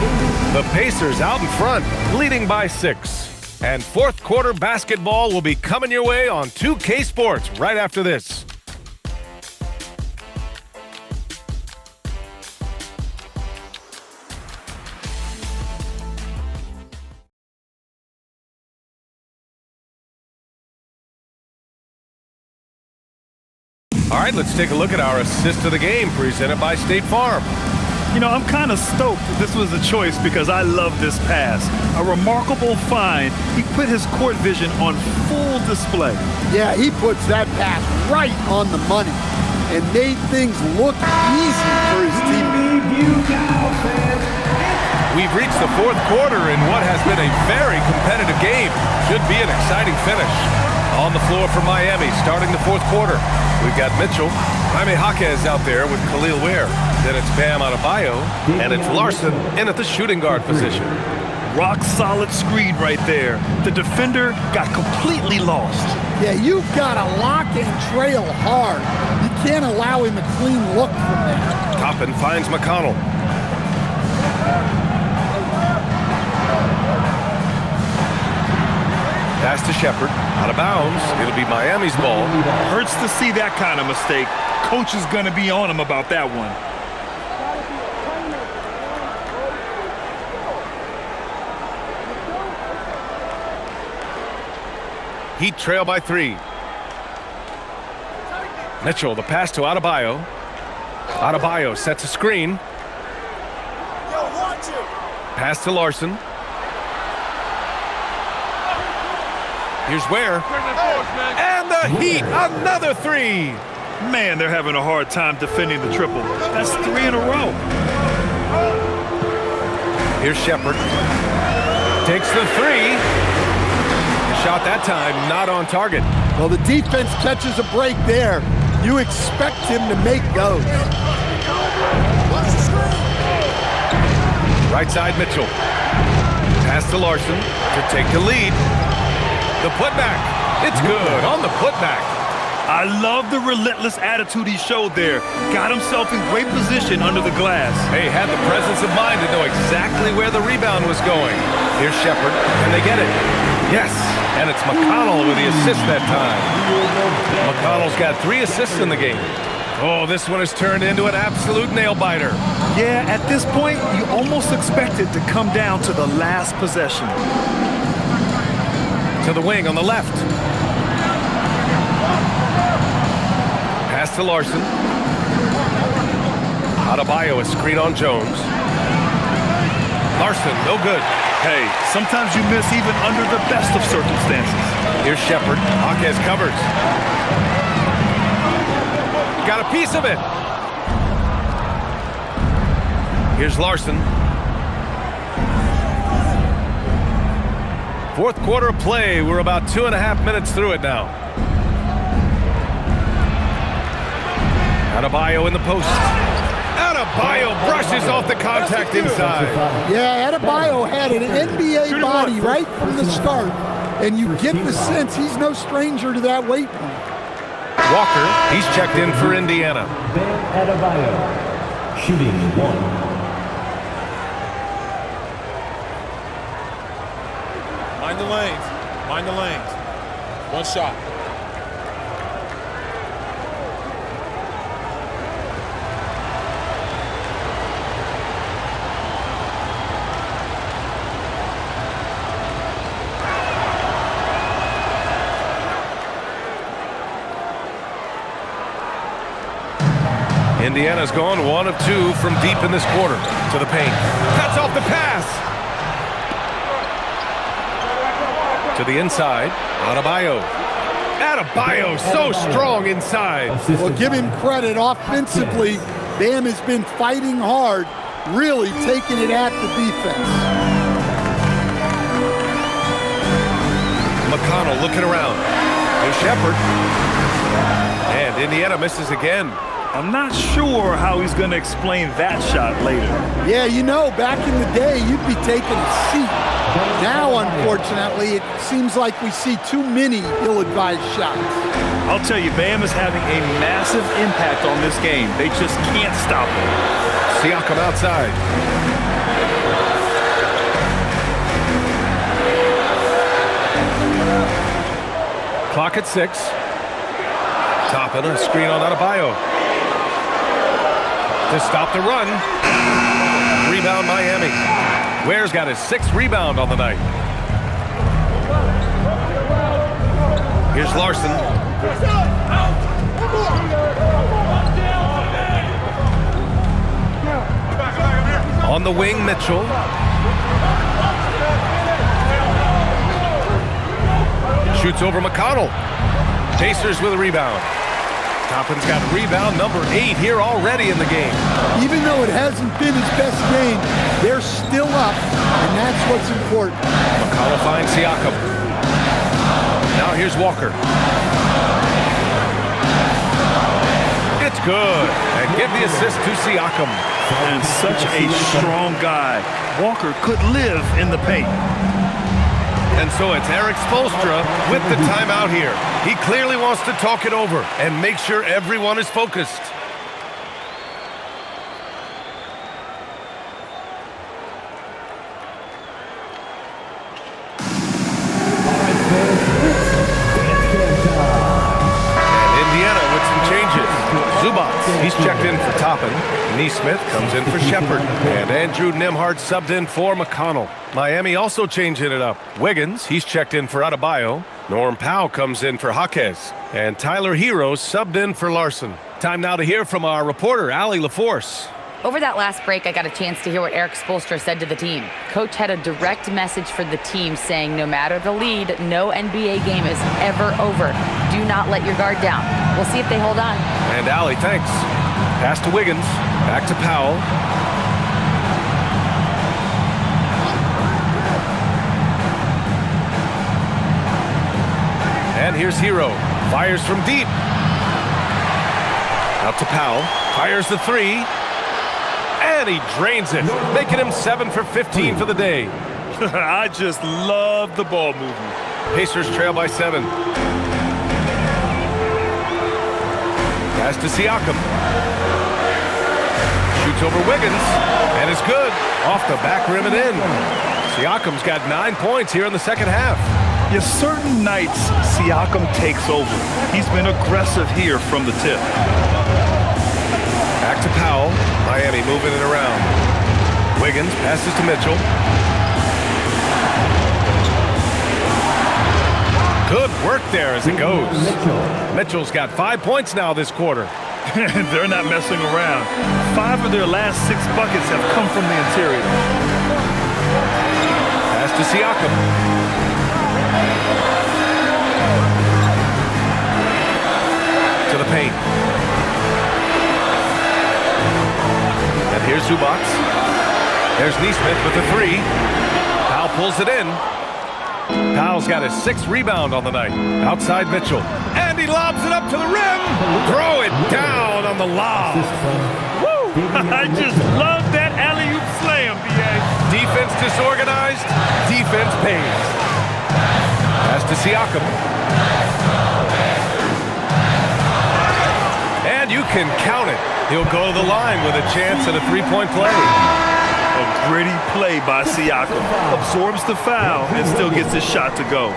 The Pacers out in front, leading by 6. And fourth quarter basketball will be coming your way on 2K Sports right after this. All right, let's take a look at our assist of the game presented by State Farm. You know, I'm kind of stoked this was a choice because I love this pass. A remarkable find. He put his court vision on full display. Yeah, he puts that pass right on the money and made things look easy for his team. We've reached the fourth quarter in what has been a very competitive game. Should be an exciting finish. On the floor for Miami, starting the fourth quarter. We've got Mitchell. Jaime Jaquez out there with Khalil Ware. Then it's Bam Adebayo, and it's Larson in at the shooting guard position. Rock solid screen right there. The defender got completely lost. Yeah, you've got to lock and trail hard. You can't allow him a clean look from there. Toppin finds McConnell. Pass to Shepard, out of bounds. It'll be Miami's ball. Hurts to see that kind of mistake. Coach is going to be on him about that one. Heat trail by 3. Mitchell, the pass to Adebayo. Adebayo sets a screen. Pass to Larson. Here's Ware. And the Heat, another 3. Man, they're having a hard time defending the triple. That's 3 in a row. Here's Shepard. Takes the 3. Shot that time, not on target. Well, the defense catches a break there. You expect him to make those. Right side, Mitchell. Pass to Larson to take the lead. The putback. It's good on the putback. I love the relentless attitude he showed there. Got himself in great position under the glass. Hey, had the presence of mind to know exactly where the rebound was going. Here's Shepard. Can they get it? Yes. And it's McConnell with the assist that time. McConnell's got 3 assists in the game. Oh, this one has turned into an absolute nail-biter. Yeah, at this point, you almost expect it to come down to the last possession. To the wing on the left. Pass to Larson. Adebayo, a screen on Jones. Larson, no good. Hey, sometimes you miss even under the best of circumstances. Here's Shepard. Jaquez covers. Got a piece of it. Here's Larson. Fourth quarter of play. We're about 2.5 minutes through it now. Adebayo in the post. Adebayo brushes off the contact inside. Yeah, Adebayo had an NBA body right from the start, and you get the sense he's no stranger to that weight. Walker, he's checked in for Indiana. Ben Adebayo, shooting 1. Mind the lanes. Mind the lanes. One shot. Indiana's gone 1 of 2 from deep in this quarter. To the paint. Cuts off the pass. To the inside. Adebayo. Adebayo so strong inside. Well, give him credit. Offensively, Bam has been fighting hard, really taking it at the defense. McConnell looking around. Here's Shepard. And Indiana misses again. I'm not sure how he's going to explain that shot later. Yeah, you know, back in the day, you'd be taking a seat. Now, unfortunately, it seems like we see too many ill-advised shots. I'll tell you, Bam is having a massive impact on this game. They just can't stop him. Siakam outside. Clock at 6. Toppin, a screen on Adebayo. To stop the run. Rebound Miami. Ware's got his 6th rebound on the night. Here's Larson. On the wing, Mitchell. Shoots over McConnell. Pacers with a rebound. Toppin's got rebound number 8 here already in the game. Even though it hasn't been his best game, they're still up, and that's what's important. McConnell finds Siakam. Now here's Walker. It's good. And give the assist to Siakam. And such a strong guy. Walker could live in the paint. And so it's Eric Spoelstra with the timeout here. He clearly wants to talk it over and make sure everyone is focused. Zubats, he's checked in for Toppin. Neesmith comes in for Shepard. And Andrew Nembhard subbed in for McConnell. Miami also changing it up. Wiggins, he's checked in for Adebayo. Norm Powell comes in for Jaquez. And Tyler Hero subbed in for Larson. Time now to hear from our reporter, Allie LaForce. Over that last break, I got a chance to hear what Eric Spoelstra said to the team. Coach had a direct message for the team saying no matter the lead, no NBA game is ever over. Do not let your guard down. We'll see if they hold on. And Allie, thanks. Pass to Wiggins. Back to Powell. And here's Hero. Fires from deep. Out to Powell. Fires the 3. And he drains it, making him 7 for 15 for the day. I just love the ball movement. Pacers trail by 7. Pass to Siakam. Shoots over Wiggins, and it's good. Off the back rim and in. Siakam's got 9 points here in the second half. Yes, certain nights Siakam takes over. He's been aggressive here from the tip. Back to Powell. Miami moving it around. Wiggins passes to Mitchell. Good work there as it goes. Mitchell's got 5 points now this quarter. They're not messing around. 5 of their last 6 buckets have come from the interior. Pass to Siakam. To the paint. And here's Zubats. There's Neesmith with the 3. Powell pulls it in. Powell's got his 6th rebound on the night. Outside Mitchell. And he lobs it up to the rim. Throw it down on the lob. Woo! I just love that alley-oop slam, B.A. Defense disorganized. Defense pays. Pass to Siakam. And you can count it. He'll go to the line with a chance at a 3-point play. A gritty play by Siakam. Absorbs the foul and still gets his shot to go.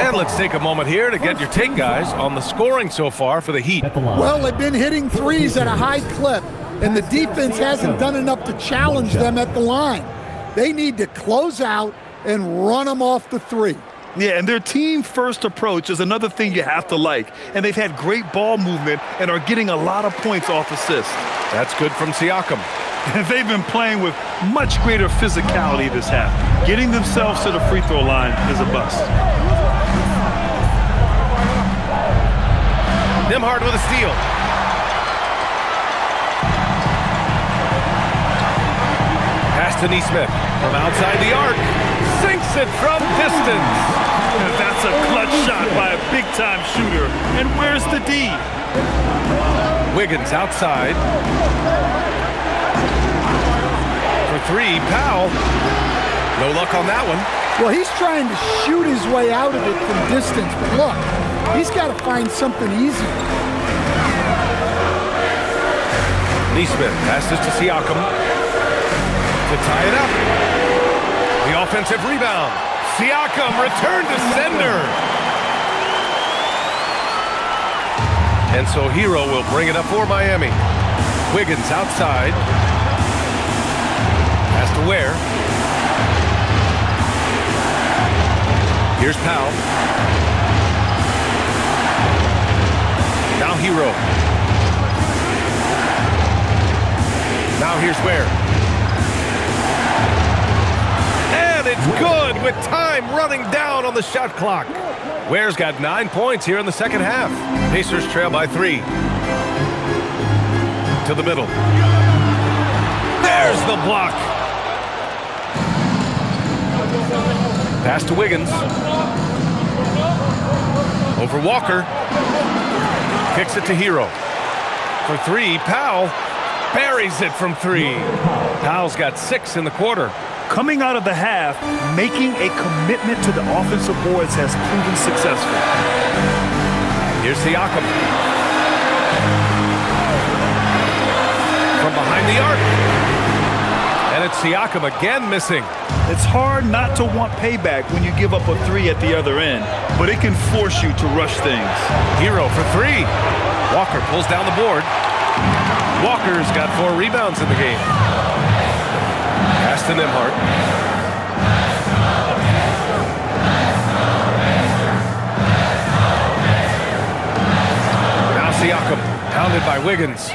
And let's take a moment here to get your take, guys, on the scoring so far for the Heat. Well, they've been hitting threes at a high clip, and the defense hasn't done enough to challenge them at the line. They need to close out and run them off the 3. Yeah, and their team-first approach is another thing you have to like. And they've had great ball movement and are getting a lot of points off assists. That's good from Siakam. And they've been playing with much greater physicality this half. Getting themselves to the free throw line is a bust. Nembhard with a steal. Pass to Neesmith from outside the arc. Sinks it from distance. And that's a clutch shot by a big-time shooter. And where's the D? Wiggins outside. For 3, Powell. No luck on that one. Well, he's trying to shoot his way out of it from distance, but look, he's got to find something easy. Neesmith passes to Siakam to tie it up. The offensive rebound. Siakam return to sender. And so Hero will bring it up for Miami. Wiggins outside. Has to Ware. Here's Powell. Now Hero. Now here's Ware. And it's good with time running down on the shot clock. Ware's got 9 points here in the second half. Pacers trail by 3. To the middle. There's the block. Pass to Wiggins. Over Walker. Kicks it to Hero. For 3, Powell buries it from 3. Powell's got 6 in the quarter. Coming out of the half, making a commitment to the offensive boards has proven successful. Here's Siakam. From behind the arc. And it's Siakam again missing. It's hard not to want payback when you give up a 3 at the other end, but it can force you to rush things. Hero for 3. Walker pulls down the board. Walker's got 4 rebounds in the game. Pass to Nembhard. Now Siakam, pounded by Wiggins.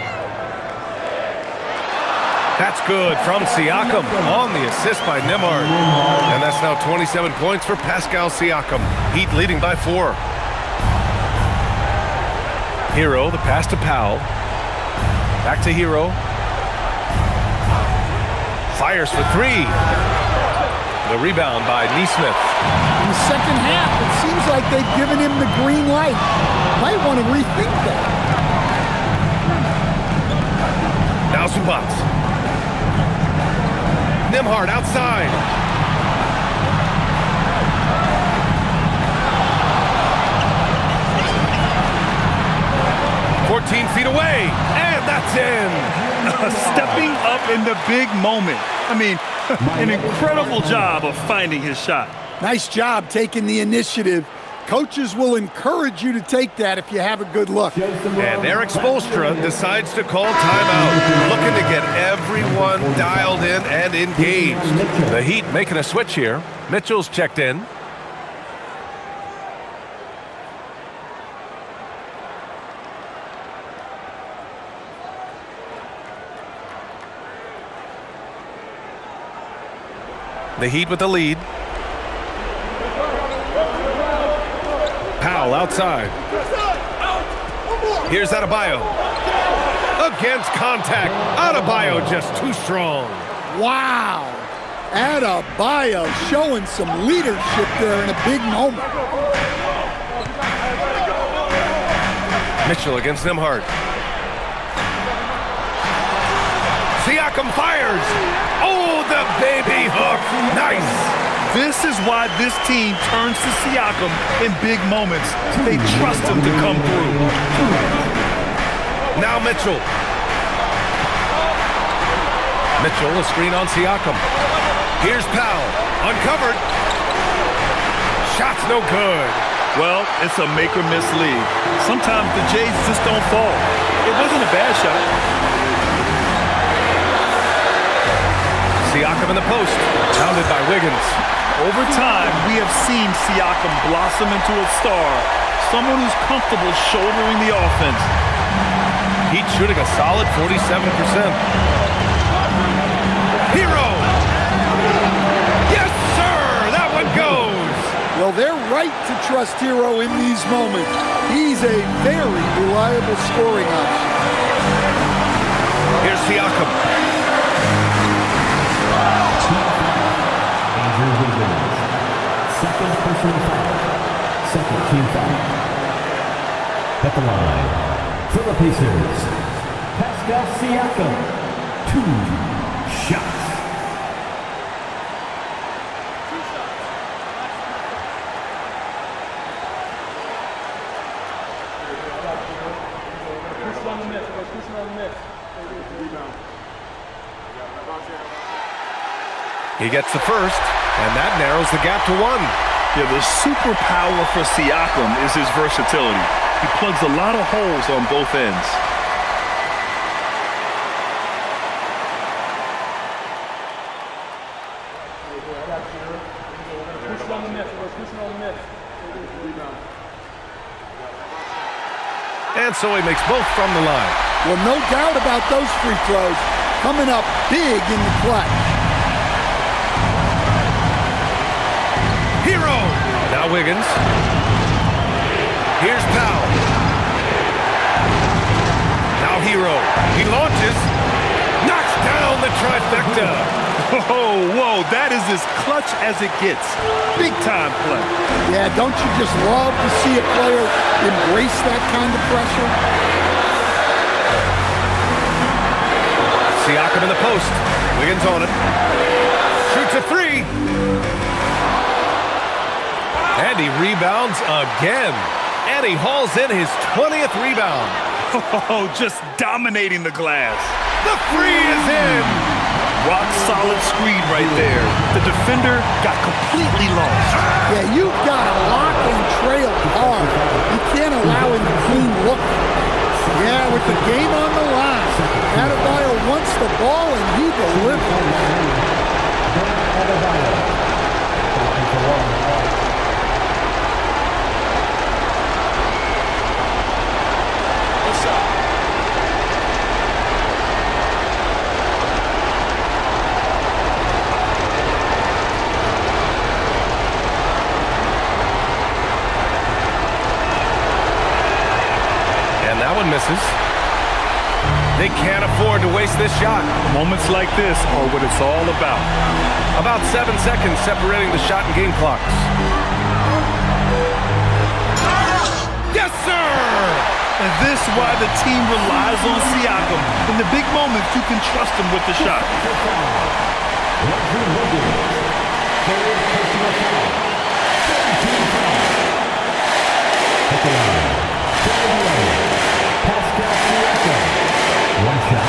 That's good from Siakam on the assist by Nembhard. And that's now 27 points for Pascal Siakam. Heat leading by 4. Hero, the pass to Powell. Back to Hero. Fires for 3. The rebound by Nesmith. In the second half, it seems like they've given him the green light. Might want to rethink that. Now Zubac. Nembhard outside. "14 feet away, and that's in." Stepping up in the big moment. I mean, an incredible job of finding his shot. Nice job taking the initiative. Coaches will encourage you to take that if you have a good look. And Eric Spoelstra decides to call timeout, looking to get everyone dialed in and engaged. The Heat making a switch here. Mitchell's checked in. The Heat with the lead. Powell outside. Here's Adebayo. Against contact. Adebayo just too strong. Wow. Adebayo showing some leadership there in a big moment. Mitchell against Nembhard. Siakam fires. Oh, the baby hook. Nice. This is why this team turns to Siakam in big moments. They trust him to come through. Now Mitchell. Mitchell, a screen on Siakam. Here's Powell. Uncovered. Shot's no good. Well, it's a make-or-miss league. Sometimes the Jays just don't fall. It wasn't a bad shot. Siakam in the post. Pounded by Wiggins. Over time, we have seen Siakam blossom into a star, someone who's comfortable shouldering the offense. Heat shooting a solid 47%. Hero! Yes, sir! That one goes! Well, they're right to trust Hero in these moments. He's a very reliable scoring option. Here's Siakam. Second personal foul. Second team foul. At the line, for the Pacers, Pascal Siakam. 2 shots. He gets the first, and that narrows the gap to 1. Yeah, the superpower for Siakam is his versatility. He plugs a lot of holes on both ends. And so he makes both from the line. Well, no doubt about those free throws coming up big in the clutch. Hero! Now Wiggins. Here's Powell. Now Hero. He launches. Knocks down the trifecta. Oh, whoa, that is as clutch as it gets. Big time play. Yeah, don't you just love to see a player embrace that kind of pressure? Siakam in the post. Wiggins on it. Shoots a three. And he rebounds again. And he hauls in his 20th rebound. Oh, just dominating the glass. The three is in. Rock solid screen right there. The defender got completely lost. Yeah, you've got to lock and trail hard. You can't allow him to clean look. Yeah, with the game on the line, Adebayo wants the ball and he delivers. Misses. They can't afford to waste this shot. Moments like this are what it's all about. About 7 seconds separating the shot and game clocks. Yes, sir! And this is why the team relies on Siakam. In the big moments, you can trust him with the shot. One shot.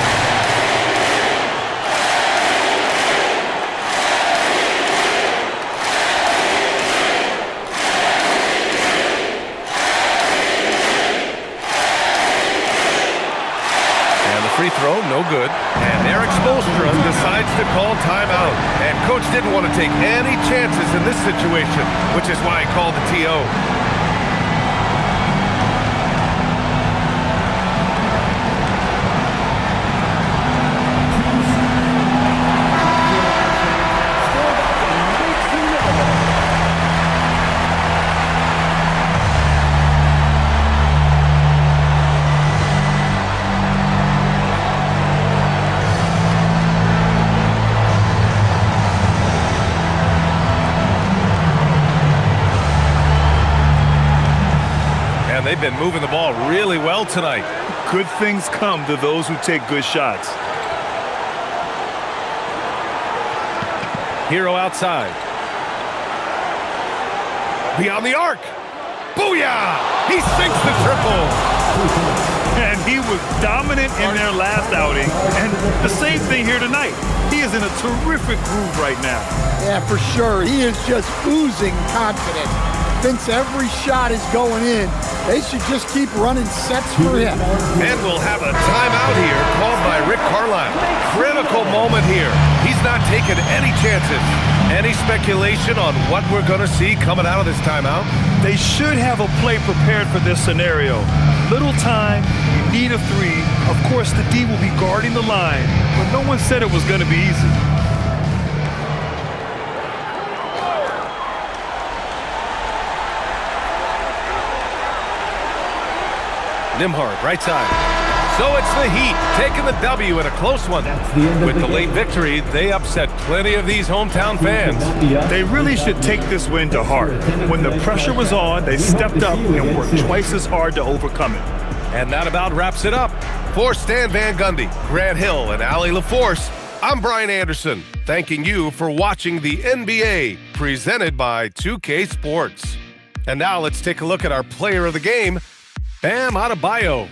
And the free throw, no good. And Eric Spoelstra decides to call timeout. And coach didn't want to take any chances in this situation, which is why he called the TO. They've been moving the ball really well tonight. Good things come to those who take good shots. Hero outside. Beyond the arc. Booyah! He sinks the triple. And he was dominant in their last outing. And the same thing here tonight. He is in a terrific groove right now. Yeah, for sure. He is just oozing confidence. Thinks every shot is going in. They should just keep running sets for him. And we'll have a timeout here called by Rick Carlisle. Critical moment here. He's not taking any chances. Any speculation on what we're going to see coming out of this timeout? They should have a play prepared for this scenario. Little time, you need a three. Of course, the D will be guarding the line, but no one said it was going to be easy. Nimhard, right side. So it's the Heat taking the W in a close one. With the late victory, they upset plenty of these hometown fans. They really should take this win to heart. When the pressure was on, they stepped up and worked twice as hard to overcome it. And that about wraps it up. For Stan Van Gundy, Grant Hill, and Allie LaForce, I'm Brian Anderson, thanking you for watching the NBA, presented by 2K Sports. And now let's take a look at our player of the game, Bam Adebayo.